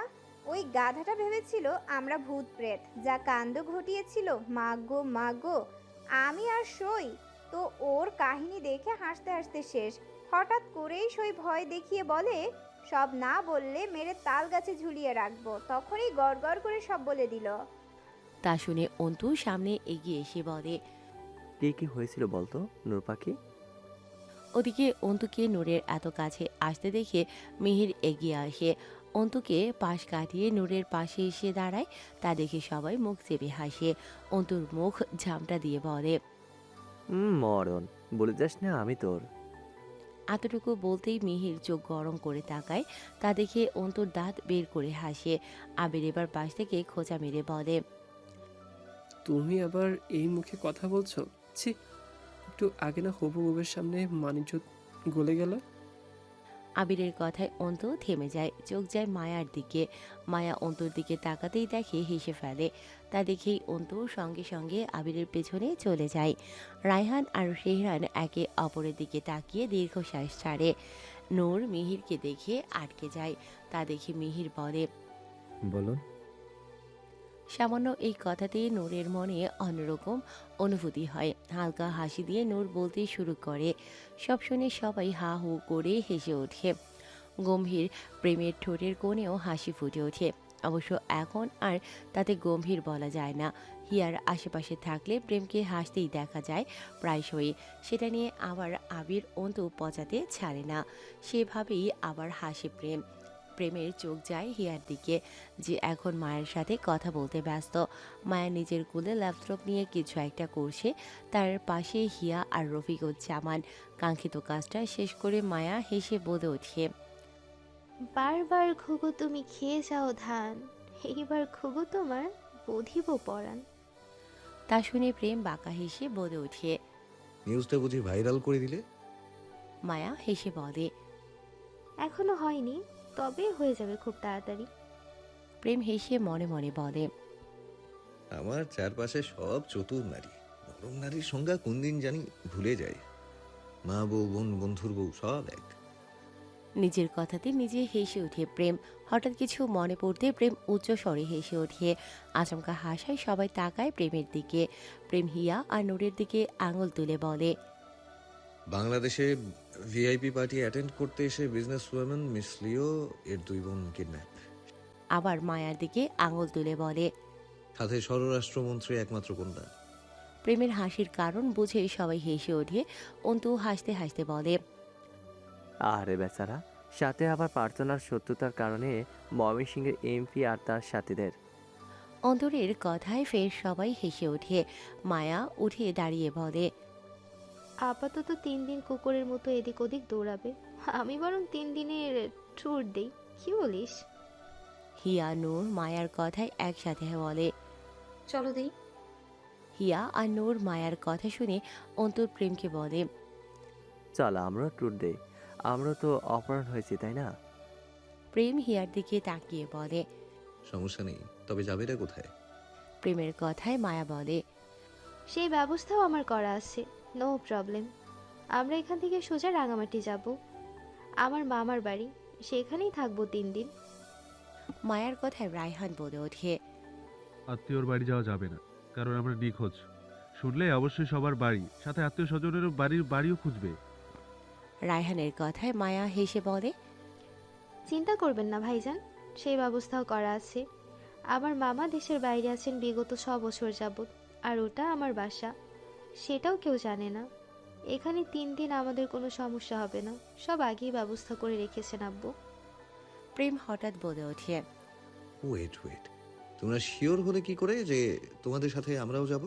Speaker 1: ওই গাধাটা ভেবেছিল আমরা ভূত প্রেত, যা কাণ্ড ঘটিয়েছিল। মাগো মাগো, আমি আর সই তো। ওর কাহিনী দেখে হাসতে হাসতে শেষ। হঠাৎ করেই সই ভয় দেখিয়ে বলে, সব না বললে মেরে তাল গাছে ঝুলিয়ে রাখবো। তখনই গড় করে সব বলে দিল।
Speaker 2: তা শুনে অন্তু সামনে এগিয়ে এসে বলে।
Speaker 4: কি কি হয়েছিল বলতো নূর পাখি?
Speaker 2: ওদিকে অন্তুকে নূরের এত কাছে আসতে দেখে মিহির এগিয়ে আসে। অন্তুকে পাশ কাটিয়ে নূরের পাশে এসে দাঁড়ায়। তা দেখে সবাই মুখ চেপে হাসে। অন্তুর মুখ ঝামটা দিয়ে বলে,
Speaker 4: মরণ, বলে যাস না আমি তোর।
Speaker 2: এতটুকু বলতেই মিহির চোখ গরম করে তাকায়। তা দেখে অন্তুর দাঁত বের করে হাসে। আবির এবার পাশ থেকে খোঁচা মেরে বলে,
Speaker 9: তুমি আবার এই মুখে কথা বলছো? ছি, একটু আগে না হবু বউয়ের সামনে মানিজ্জত গলে গেল।
Speaker 2: আবিরের কথায় অন্তু থেমে যায়, চোখ যায় মায়ার দিকে। মায়া অন্তুর দিকে তাকাতেই দেখে হেসে ফেলে। তা দেখেই অন্তু সঙ্গে সঙ্গে আবিরের পেছনে চলে যায়। রায়হান আর শেহরান একে অপরের দিকে তাকিয়ে দীর্ঘশ্বাস ছাড়ে। নূর মিহিরকে দেখে আটকে যায়। তা দেখে মিহির বলে,
Speaker 8: বলুন।
Speaker 2: সামান্য এই কথাতেই নূরের মনে অন্যরকম অনুভূতি হয়। হালকা হাসি দিয়ে নূর বলতে শুরু করে। সব শুনে সবাই হা হু করে হেসে ওঠে। গম্ভীর প্রেমের ঠোঁটের কোণেও হাসি ফুটে ওঠে। অবশ্য এখন আর তাতে গম্ভীর বলা যায় না। হিয়ার আশেপাশে থাকলে প্রেমকে হাসতেই দেখা যায় প্রায়শই। সেটা নিয়ে আবার আবির অন্তু পচাতে ছাড়ে না। সেভাবেই আবার হাসে প্রেম। প্রেমের চোখ যায় হিয়ার দিকে, যে এখন মায়ের সাথে কথা বলতে ব্যস্ত। মায়া নিজের কোলে ল্যাপটপ নিয়ে কিছু একটা করছে। তার পাশে হিয়া আর রফিকুজ্জামান। কাঙ্ক্ষিত কাজটা শেষ করে মায়া হেসে বলে ওঠে,
Speaker 11: বারবার ঘুঘু তুমি খেয়ে যাও ধান, এইবার ঘুঘু তোমার বধিব পরাণ।
Speaker 2: তা শুনে প্রেম বাঁকা হেসে বলে ওঠে।
Speaker 3: নিউজটা বুঝি ভাইরাল করে দিলে?
Speaker 2: মায়া হেসে বলে,
Speaker 11: এখনো হয়নি, তবে হয়ে যাবে খুব তাড়াতাড়ি।
Speaker 2: প্রেম হেসে মনে মনে বলে,
Speaker 3: আমার চারপাশে সব চতুর নারী, নরম নারীর সংজ্ঞা কোন দিন জানি ভুলে যায়। মা বউ, বোন, বন্ধুর বউ সব এক।
Speaker 2: নিজের কথাতে নিজে হেসে ওঠে প্রেম। হঠাৎ কিছু মনে পড়তে প্রেম উচ্চ স্বরে হেসে ওঠে। আচমকা হাসায় সবাই তাকায় প্রেমের দিকে। প্রেম হিয়া আর নূরের দিকে আঙুল তুলে বলে,
Speaker 3: বাংলাদেশে ভিআইপি পার্টি অ্যাটেন্ড করতে এসে বিজনেস ওয়ামেন মিস লিও এর 2 বোন কিডন্যাপ।
Speaker 2: আবার মায়ার দিকে আঙুল তুলে বলে,
Speaker 3: সাথে স্বরাষ্ট্রমন্ত্রী একমাত্র কন্যা।
Speaker 2: প্রেমের হাসির কারণ বুঝে সবাই হেসে ওঠে। অন্তু হাসতে হাসতে বলে,
Speaker 4: আরে বেচারা, সাথে আবার প্রার্থনার শত্রুতার কারণে ময়মনসিংহের এমপি আর তার সাথীদের।
Speaker 2: অন্তরের কথায় ফের সবাই হেসে ওঠে। মায়া উঠে দাঁড়িয়ে বলে,
Speaker 11: আপাতত 3 দিন কুকুরের মতো এদিক ওদিক দৌড়াবে, আমি বরং 3 দিনের ট্যুর দেই, কি বলিস?
Speaker 2: হিয়া নূর মায়ার কথায় একসাথে বলে।
Speaker 6: চলো দেই।
Speaker 2: হিয়া আর নূর মায়ার কথা শুনে অন্তর প্রেমকে বলে,
Speaker 4: চল আমরা ট্যুর দেই, আমরা তো অপহরণ হয়েছি তাই না?
Speaker 2: প্রেম হিয়ার দিকে তাকিয়ে বলে,
Speaker 3: সমস্যা নেই, তবে যাবেটা কোথায়?
Speaker 2: প্রেমের কথায় মায়া বলে,
Speaker 11: সেই ব্যবস্থাও আমার করা আছে, নো প্রবলেম। আমরা এখান থেকে সোজা রাঙামাটি যাব, আমার মামার বাড়ি, সেখানেই থাকবো 3 দিন।
Speaker 2: মায়ার কথায় রায়হান বলে ওঠে,
Speaker 7: আত্মীয়র বাড়ি যাওয়া যাবে না, কারণ আমরা নিখোঁজ। শুনলে অবশ্যই সবার বাড়ি, সাথে আত্মীয় স্বজনেরও বাড়িও খুঁজবে।
Speaker 2: রায়হানের কথায় মায়া হেসে বলে,
Speaker 11: চিন্তা করবেন না ভাইজান, সেই ব্যবস্থাও করা আছে। আমার মামা দেশের বাইরে আছেন বিগত 6 বছর যাবৎ, আর ওটা আমার বাসা, সেটাও কেউ জানে না। এখানে 3 দিন আমাদের কোনো সমস্যা হবে না, সব আগেই ব্যবস্থা করে রেখেছেন আব্বু।
Speaker 2: প্রেম হঠাৎ বলে ওঠে,
Speaker 3: ওয়েট, তোমরা শিওর হলে কি করে যে তোমাদের সাথে আমরাও যাব?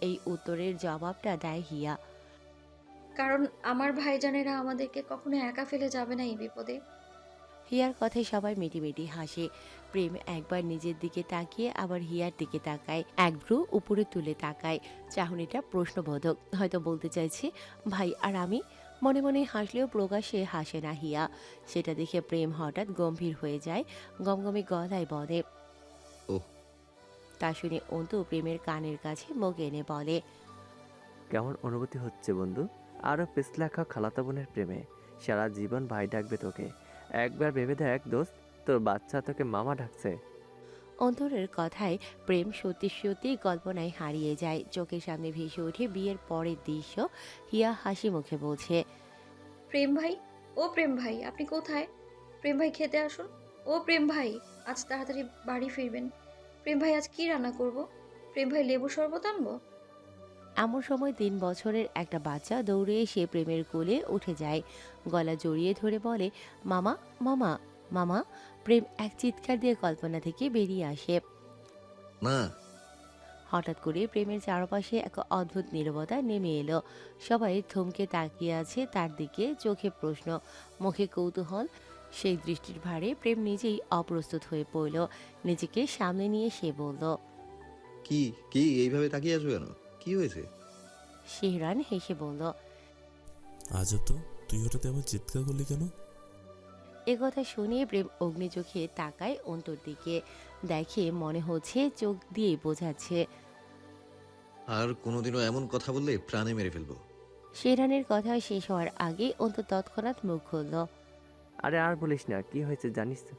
Speaker 2: এই উত্তরের জবাবটা দেয় হিয়া।
Speaker 6: কারণ আমার ভাইজানেরা আমাদেরকে কখনো একা ফেলে যাবে না এই বিপদে।
Speaker 2: হিয়ার কথায় সবাই মিটিমিটি হাসে। প্রেম একবার নিজের দিকে তাকিয়ে আবার হিয়ার দিকে তাকায়, এক ভ্রু উপরে তুলে তাকায়। চাহনিটা প্রশ্নবোধক, হয়তো বলতে চাইছে ভাই আর আমি। মনে মনে হাসলেও প্রকাশ্যে হাসে না হিয়া। সেটা দেখে প্রেম হঠাৎ গম্ভীর হয়ে যায়, গমগমে গলায় বলে,
Speaker 3: ওহ।
Speaker 2: তা শুনে অন্তু প্রেমের কানের কাছে মুখ এনে বলে,
Speaker 4: কেমন অনুভূতি হচ্ছে বন্ধু? আরও পেছলাখা খালাতো বোনের প্রেমে সারা জীবন ভাই ডাকবে তোকে। একবার ভেবে দেখ দোস্ত, তোর বাচ্চা তোকে মামা ডাকছে।
Speaker 2: অন্তরের কথায় প্রেম সত্যি সত্যি কল্পনায় হারিয়ে যায়। চোখের সামনে ভেসে ওঠে বিয়ের পরের দৃশ্য। হিয়া হাসি মুখে বলছে,
Speaker 6: প্রেম ভাই, ও প্রেম ভাই, আপনি কোথায়? প্রেম ভাই, খেতে আসুন। ও প্রেম ভাই, আজ তাড়াতাড়ি বাড়ি ফিরবেন। প্রেম ভাই, আজ কি রান্না করব? প্রেম ভাই, লেবু শরবত আনবো?
Speaker 2: এমন সময় 3 বছরের একটা বাচ্চা দৌড়ে এসে প্রেমের কোলে উঠে যায়, গলা জড়িয়ে ধরে বলে, মামা, মামা, মামা। প্রেম এক চিৎকার দিয়ে কল্পনা থেকে বেরিয়ে আসে।
Speaker 3: না,
Speaker 2: হঠাৎ করে প্রেমের চারপাশে এক অদ্ভুত নীরবতা নেমে এলো। সবাই থমকে তাকিয়ে আছে তার দিকে, চোখে প্রশ্ন, মুখে কৌতূহল। সেই দৃষ্টির ভারে প্রেম নিজেই অপ্রস্তুত হয়ে পড়ল। নিজেকে সামনে নিয়ে সে বলল,
Speaker 3: কি কি এইভাবে তাকিয়ে আছো কেন? কি হয়েছে?
Speaker 2: শেহরান হেসে বলল,
Speaker 5: আজও তো, তুই হঠাৎ এমন চিৎকার করলি কেন?
Speaker 2: একথা শুনে প্রেম অগ্নি চোখে তাকায় অন্তর দিকে, দেখে মনে হচ্ছে চোখ দিয়ে বোঝাচ্ছে।
Speaker 3: আর কোনোদিনও এমন কথা বললে প্রাণে মেরে ফেলবো।
Speaker 2: শেহরানের কথা শেষ হওয়ার আগে অন্তর তৎক্ষণাৎ মুখ খুলল।
Speaker 4: আরে আর বলিস না, কি হয়েছে জানিস তো?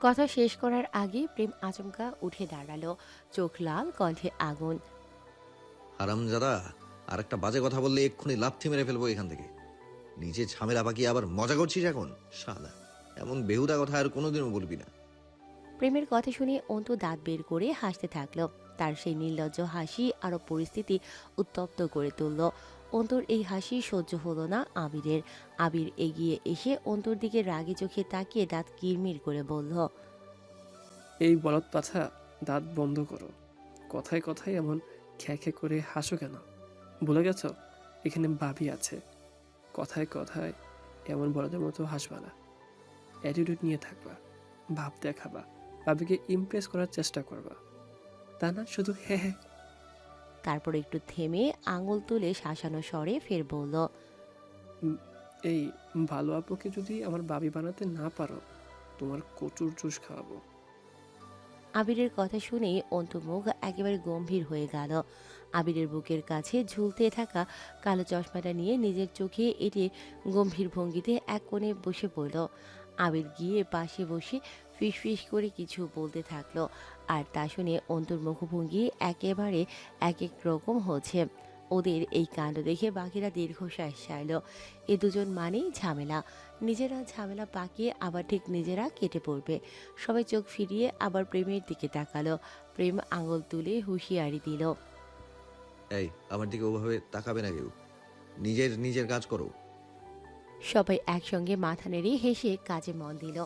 Speaker 2: কথা শেষ করার আগে প্রেম আচমকা উঠে দাঁড়ালো, চোখ লাল, কণ্ঠে আগুন।
Speaker 3: হারামজাদা, আর একটা বাজে কথা বললে এক্ষুনি লাথি মেরে ফেলবো এখান থেকে। নিজে ঝামেলা পাকিয়ে আবার মজা করছিস এখন? শালা, এমন বেহুদা কথা আর কোনোদিনও বলবি না।
Speaker 2: প্রেমের কথা শুনে অন্তু দাঁত বের করে হাসতে থাকলো। তার সেই নির্লজ্জ হাসি আরো পরিস্থিতি উত্তপ্ত করে তুলল। অন্তুর এই হাসি সহ্য হলো না আবিরের। আবির এগিয়ে এসে অন্তুর দিকে রাগী চোখে তাকিয়ে দাঁত কিরমির করে বলল,
Speaker 9: এই বলদ পাছা, দাঁত বন্ধ করো। কথায় কথায় এমন খ্যাখে করে হাসো কেন? ভুলে গেছো এখানে বাবি আছে? কথায় কথায় এমন বলদের মতো হাসবা না। অ্যাটিটিউড নিয়ে থাকবা, ভাব দেখাবা, বাবিকে ইমপ্রেস করার চেষ্টা করবা, তা না শুধু হ্যাঁ হ্যাঁ।
Speaker 2: তারপর একটু থেমে আঙুল তুলে শাসানো স্বরে ফের বলল,
Speaker 9: এই ভালো আপুকে যদি আমার বাবি বানাতে না পারো, তোমার কচুর জুস খাওয়াবো।
Speaker 2: আবিরের কথা শুনেই অন্তু মুখ একেবারে গম্ভীর হয়ে গেল। আবিরের বুকের কাছে ঝুলতে থাকা কালো চশমাটা নিয়ে নিজের চোখে এটি গম্ভীর ভঙ্গিতে এক কোণে বসে পড়ল। আবির গিয়ে পাশে বসে ফিসফিস করে কিছু বলতে থাকলো, আর তা শুনে অন্তুর মুখভঙ্গি একেবারে এক এক রকম হচ্ছে। ওদের এই কাণ্ড দেখে বাকিরা দীর্ঘশ্বাস ছাড়ল। এ দুজন মানেই ঝামেলা, নিজেরা ঝামেলা পাকিয়ে আবার ঠিক নিজেরা কেটে পড়বে। সবাই চোখ ফিরিয়ে আবার প্রেমের দিকে তাকালো। প্রেম আঙুল তুলে হুঁশিয়ারি দিল,
Speaker 3: এই, আমার দিকে ওভাবে তাকাবে না কেউ। নিজের নিজের কাজ করো।
Speaker 2: সবাই একসঙ্গে মাথা নেড়ে হেসে কাজে মন দিল।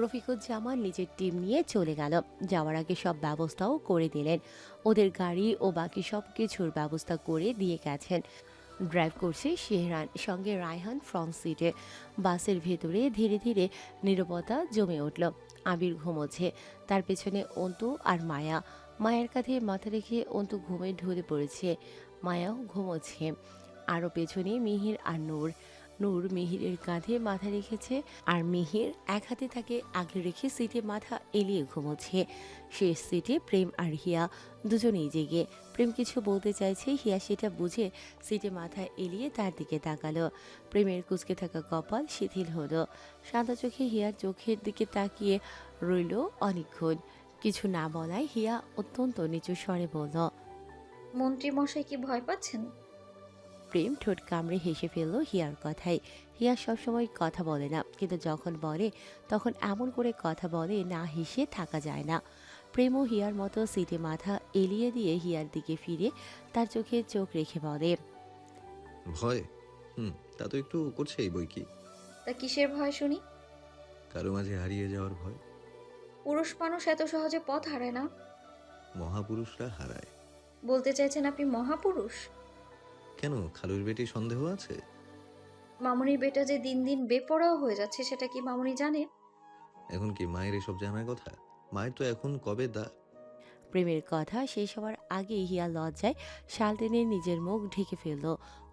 Speaker 2: রফিকুজ্জামান নিজের টিম নিয়ে চলে গেল। যাওয়ার আগে সব ব্যবস্থাও করে দিলেন। ওদের গাড়ি ও বাকি সব কিছুর ব্যবস্থা করে দিয়ে গেছেন। ড্রাইভ করছে শেহরান, সঙ্গে রায়হান ফ্রন্ট সিটে। বাসের ভেতরে ধীরে ধীরে নীরবতা জমে উঠল। আবির ঘুমোচ্ছে, তার পেছনে অন্তু আর মায়া। মায়ের কাঁধে মাথা রেখে অন্তু ঘুমে ঢলে পড়েছে, মায়াও ঘুমোচ্ছে। আরও পেছনে মিহির আর নূর। নূর মিহিরের কাঁধে মাথা রেখেছে, আর মিহির এক হাতে তাকে আগলে রেখে সিটে মাথা এলিয়ে ঘুমোচ্ছে। শেষ সিটে প্রেম আর হিয়া, দুজনেই জেগে। প্রেম কিছু বলতে চাইছে, হিয়া সেটা বুঝে সিটে মাথা এলিয়ে তার দিকে তাকালো। প্রেমের কুঁচকে থাকা কপাল শিথিল হলো। সাদা চোখে হিয়ার চোখের দিকে তাকিয়ে রইল অনেকক্ষণ। কিছু না বলায় হিয়া অত্যন্ত নিচু স্বরে বলল,
Speaker 6: মন্ত্রী মশাই কি ভয় পাচ্ছেন?
Speaker 2: প্রেম ঠোঁট কামড়ে হেসে ফেলল হিয়ার কথায়। হিয়া সবসময় কথা বলে না, কিন্তু যখন বলে তখন এমন করে কথা বলে না হেসে থাকা যায় না। প্রেমও হিয়ার মতো সিটে মাথা এলিয়ে দিয়ে হিয়ার দিকে ফিরে তার চোখে চোখ রেখে বলে,
Speaker 3: ভয়? তা তো একটু করছেই বই কি।
Speaker 6: তা কিসের ভয় শুনি?
Speaker 3: কারো মাঝে হারিয়ে যাওয়ার ভয়।
Speaker 6: পুরুষ মানুষ এত সহজে পথ হারায় না।
Speaker 3: মহাপুরুষরা হারায়।
Speaker 6: বলতে চাইছেন আপনি মহাপুরুষ?
Speaker 3: কেন, খালুর বেটি সন্দেহ আছে?
Speaker 6: মামুনির বেটা যে দিন দিন বেপরোয়া হয়ে যাচ্ছে, সেটা কি মামুনি জানে?
Speaker 3: এখন কি মায়ের এসব জানার কথা? মায়ের তো এখন কবে
Speaker 2: প্রেমের কথা শেষ হওয়ার আগে হিয়া লজ্জায় শাল টেনে নিজের মুখ ঢেকে ফেলল।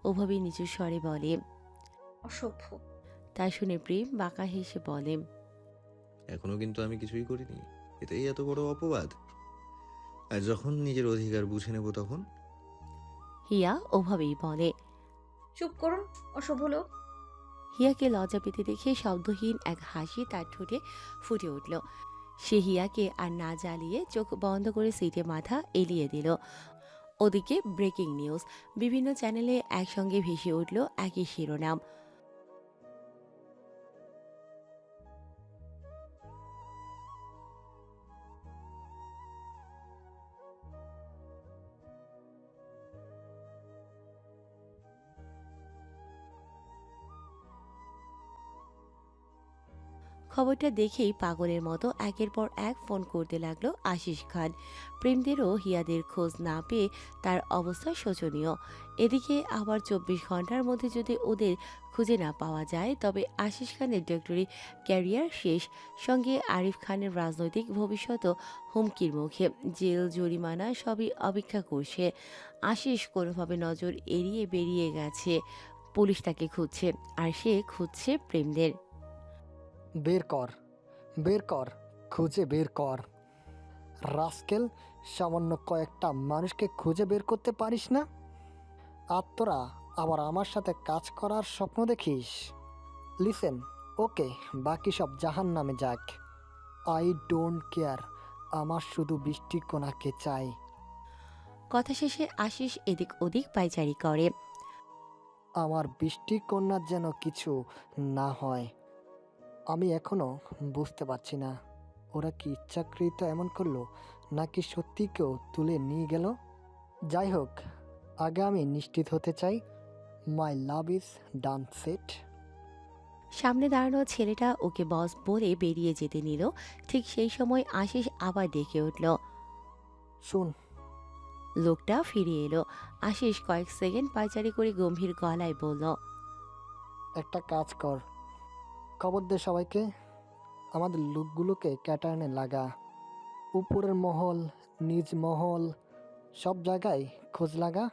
Speaker 2: ওভাবে নিচু স্বরে বলে,
Speaker 6: অসভ্য।
Speaker 2: তা শুনে প্রেম বাঁকা হেসে বলে,
Speaker 3: এখনো কিন্তু আমি কিছুই করিনি। এটাই এত বড় অপবাদ। আর যখন নিজের অধিকার বুঝে নেব তখন।
Speaker 2: হিয়া ওভাবেই বলে।
Speaker 6: চুপ করুন, অসভ্য লোক।
Speaker 2: হিয়াকে লজ্জা পেতে দেখে শব্দহীন এক হাসি তার ঠোঁটে ফুটে উঠল। সে হিয়াকে আর না জ্বালিয়ে চোখ বন্ধ করে সিটে মাথা এলিয়ে দিল। ওদিকে ব্রেকিং নিউজ, বিভিন্ন চ্যানেলে একসঙ্গে ভেসে উঠল একই শিরোনাম। খবরটা দেখেই পাগলের মতো একের পর এক ফোন করতে লাগলো আশিস খান। প্রেমদেরও হিয়াদের খোঁজ না পেয়ে তার অবস্থা শোচনীয়। এদিকে আবার 24 ঘন্টার মধ্যে যদি ওদের খুঁজে না পাওয়া যায় তবে আশিস খানের ডক্টরি ক্যারিয়ার শেষ, সঙ্গে আরিফ খানের রাজনৈতিক ভবিষ্যতও হুমকির মুখে। জেল, জরিমানা সবই অপেক্ষা করছে। আশিস কোনোভাবে নজর এড়িয়ে বেরিয়ে গেছে। পুলিশ তাকে খুঁজছে, আর সে খুঁজছে প্রেমদের।
Speaker 10: বের কর, বের কর, খুঁজে বের কর। রাস্কেল, সামান্য কয়েকটা মানুষকে খুঁজে বের করতে পারিস না? আর তোরা আবার আমার সাথে কাজ করার স্বপ্ন দেখিস? লিসেন, ওকে, বাকি সব জাহান নামে যাক। আই ডোন্ট কেয়ার, আমার শুধু বৃষ্টিকণাকে চাই।
Speaker 2: কথা শেষে আশিস এদিক ওদিক পায়চারি করে।
Speaker 10: আমার বৃষ্টিকন্যার যেন কিছু না হয়। আমি এখনো বুঝতে পারছি না, ওরা কি ইচ্ছাকৃত এমন করলো নাকি সত্যি কেউ তুলে নিয়ে গেল। যাই হোক, আগে আমি নিশ্চিত হতে চাই মাই লাভ ইজ ডান সেট।
Speaker 2: সামনে দাঁড়ানো ছেলেটা ওকে বস বলে বেরিয়ে যেতে নিল। ঠিক সেই সময় আশিস আবার ডেকে উঠল।
Speaker 10: শুন,
Speaker 2: লোকটা ফিরে এলো। আশিস কয়েক সেকেন্ড পায়চারি করে গম্ভীর গলায় বলল,
Speaker 10: একটা কাজ কর, খবর দে সবাইকে, আমাদের লোকগুলোকে ক্যাটার্নে লাগা। উপরের মহল, নিজ মহল, সব জায়গায় খোঁজ লাগা।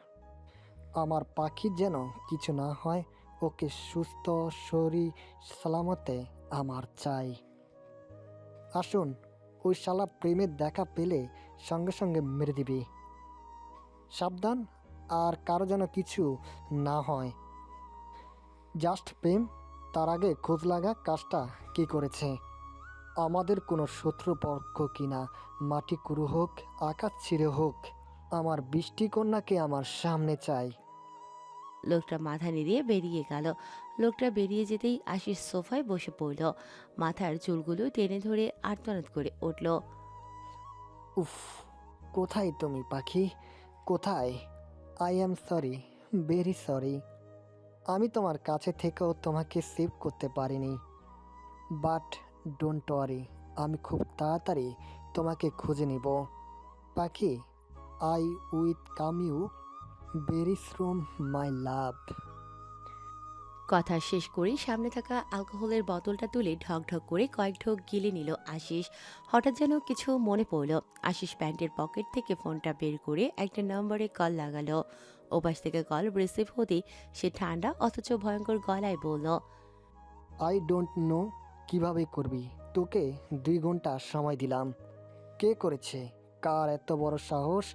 Speaker 10: আমার পাখির যেন কিছু না হয়, ওকে সুস্থ সরি সালামতে আমার চাই। আসুন, ওই শালা প্রেমের দেখা পেলে সঙ্গে সঙ্গে মেরে দিবি। সাবধান, আর কারো যেন কিছু না হয়। জাস্ট প্রেম, তার আগে খোঁজ লাগা কাজটা কি করেছে। আমাদের কোনো শত্রুপক্ষ কিনা, মাটি কুরু হোক, আকাশ ছিঁড়ে হোক, আমার বৃষ্টিকন্যাকে আমার সামনে চাই।
Speaker 2: লোকটা মাথা নেড়িয়ে বেরিয়ে গেল। লোকটা বেরিয়ে যেতেই আশিস সোফায় বসে পড়ল। মাথার চুলগুলো টেনে ধরে আর্তনাদ করে উঠল।
Speaker 10: উফ, কোথায় তুমি পাখি, কোথায়? I am sorry, very sorry. আমি তোমার কাছে থেকেও তোমাকে সেভ করতে পারিনি, বাট ডোন্ট ওয়ারি, আমি খুব তাড়াতাড়ি তোমাকে খুঁজে নিব। Pakhi, I with come you very soon my love.
Speaker 2: কথা শেষ করেই সামনে থাকা অ্যালকোহলের বোতলটা তুলে ঢক ঢক করে কয়েক ঢোক গিলে নিল আশিস। হঠাৎ যেন কিছু মনে পড়ল। আশিস প্যান্টের পকেট থেকে ফোনটা বের করে একটা নম্বরে কল লাগালো। ওপাশ থেকে কল রিসিভ হতেই সে ঠান্ডা অথচ ভয়ঙ্কর গলায় বলল,
Speaker 10: আই ডোন্ট নো কিভাবে করবি, তোকে 2 ঘন্টা সময় দিলাম। কে করেছে, কার এত বড় সাহস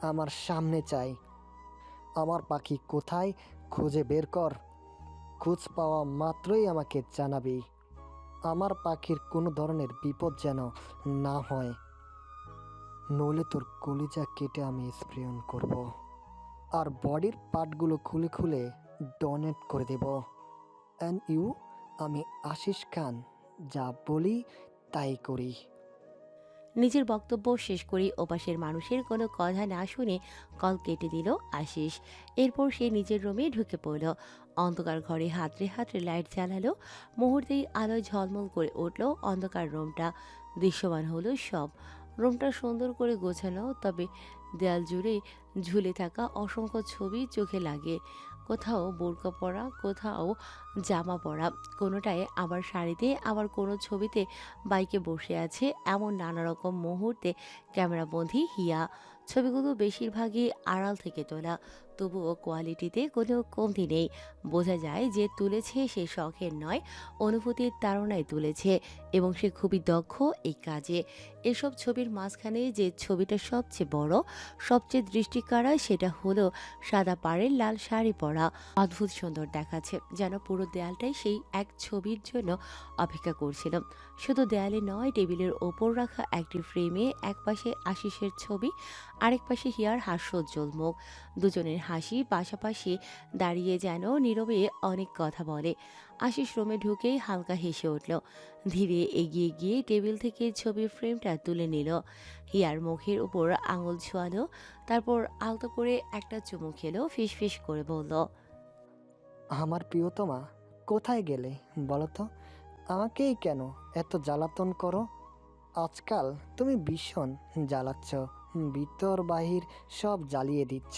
Speaker 10: আমার সামনে চাই? আমার পাখি কোথায়, খুঁজে বের কর। খোঁজ পাওয়া মাত্রই আমাকে জানাবি। আমার পাখির কোনো ধরনের বিপদ যেন না হয়, নইলে তোর কলিজা কেটে আমি স্প্রেয়ন করব, আর বডির পার্টগুলো খুলে খুলে ডোনেট করে দেব। অ্যান্ড ইউ, আমি আশিস খান, যা বলি তাই করি।
Speaker 2: নিজের বক্তব্য শেষ করেই ওপাশের মানুষের কোনো কথা না শুনে কল কেটে দিল আশিস। এরপর সে নিজের রুমে ঢুকে পড়ল। অন্ধকার ঘরে হাতড়ে হাতড়ে লাইট জ্বালালো। মুহূর্তেই আলোয় ঝলমল করে উঠল অন্ধকার রুমটা। দৃশ্যমান হলো সব। রুমটা সুন্দর করে গোছানো, তবে দেয়াল জুড়ে ঝুলে থাকা অসংখ্য ছবি চোখে লাগে। কোথাও বোরকা পরা, কোথাও জামা পরা, কোনোটায় আবার শাড়িতে, আবার কোনো ছবিতে বাইকে বসে আছে। এমন নানা রকম মুহূর্তে ক্যামেরাবন্দি হিয়া। ছবিগুলো বেশিরভাগই আড়াল থেকে তোলা, তবুও কোয়ালিটিতে কোনো কমতি নেই। বোঝা যায় যে তুলেছে সে শখের নয়, অনুভূতির তাড়নায় তুলেছে, এবং সে খুবই দক্ষ এই কাজে। এসব ছবির মাঝখানে যে ছবিটা সবচেয়ে বড়, সবচেয়ে দৃষ্টিকাড়া, সেটা হলো সাদা পাড়ের লাল শাড়ি পরা। অদ্ভুত সুন্দর দেখাচ্ছে, যেন পুরো দেয়ালটাই সেই এক ছবির জন্য অপেক্ষা করছিল। শুধু দেয়ালে নয়, টেবিলের ওপর রাখা একটি ফ্রেমে একপাশে আশিসের ছবি, আরেক পাশে হিয়ার হাস্যোজ্জ্বল মুখ। দুজনের হাসি পাশাপাশি দাঁড়িয়ে যেন নীরবে অনেক কথা বলে। আশিস রুমে ঢুকেই হালকা হেসে উঠল। ধীরে এগিয়ে গিয়ে টেবিল থেকে ছবির ফ্রেমটা তুলে নিল। হিয়ার মুখের উপর আঙুল ছোঁয়ালো, তারপর আলতো করে একটা চুমু খেলো, ফিস ফিস করে বলল,
Speaker 10: আমার প্রিয়তমা, কোথায় গেলে বলো তো? আমাকেই কেন এত জ্বালাতন করো? আজকাল তুমি ভীষণ জ্বালাচ্ছ, ভিতর বাহির সব জ্বালিয়ে দিচ্ছ।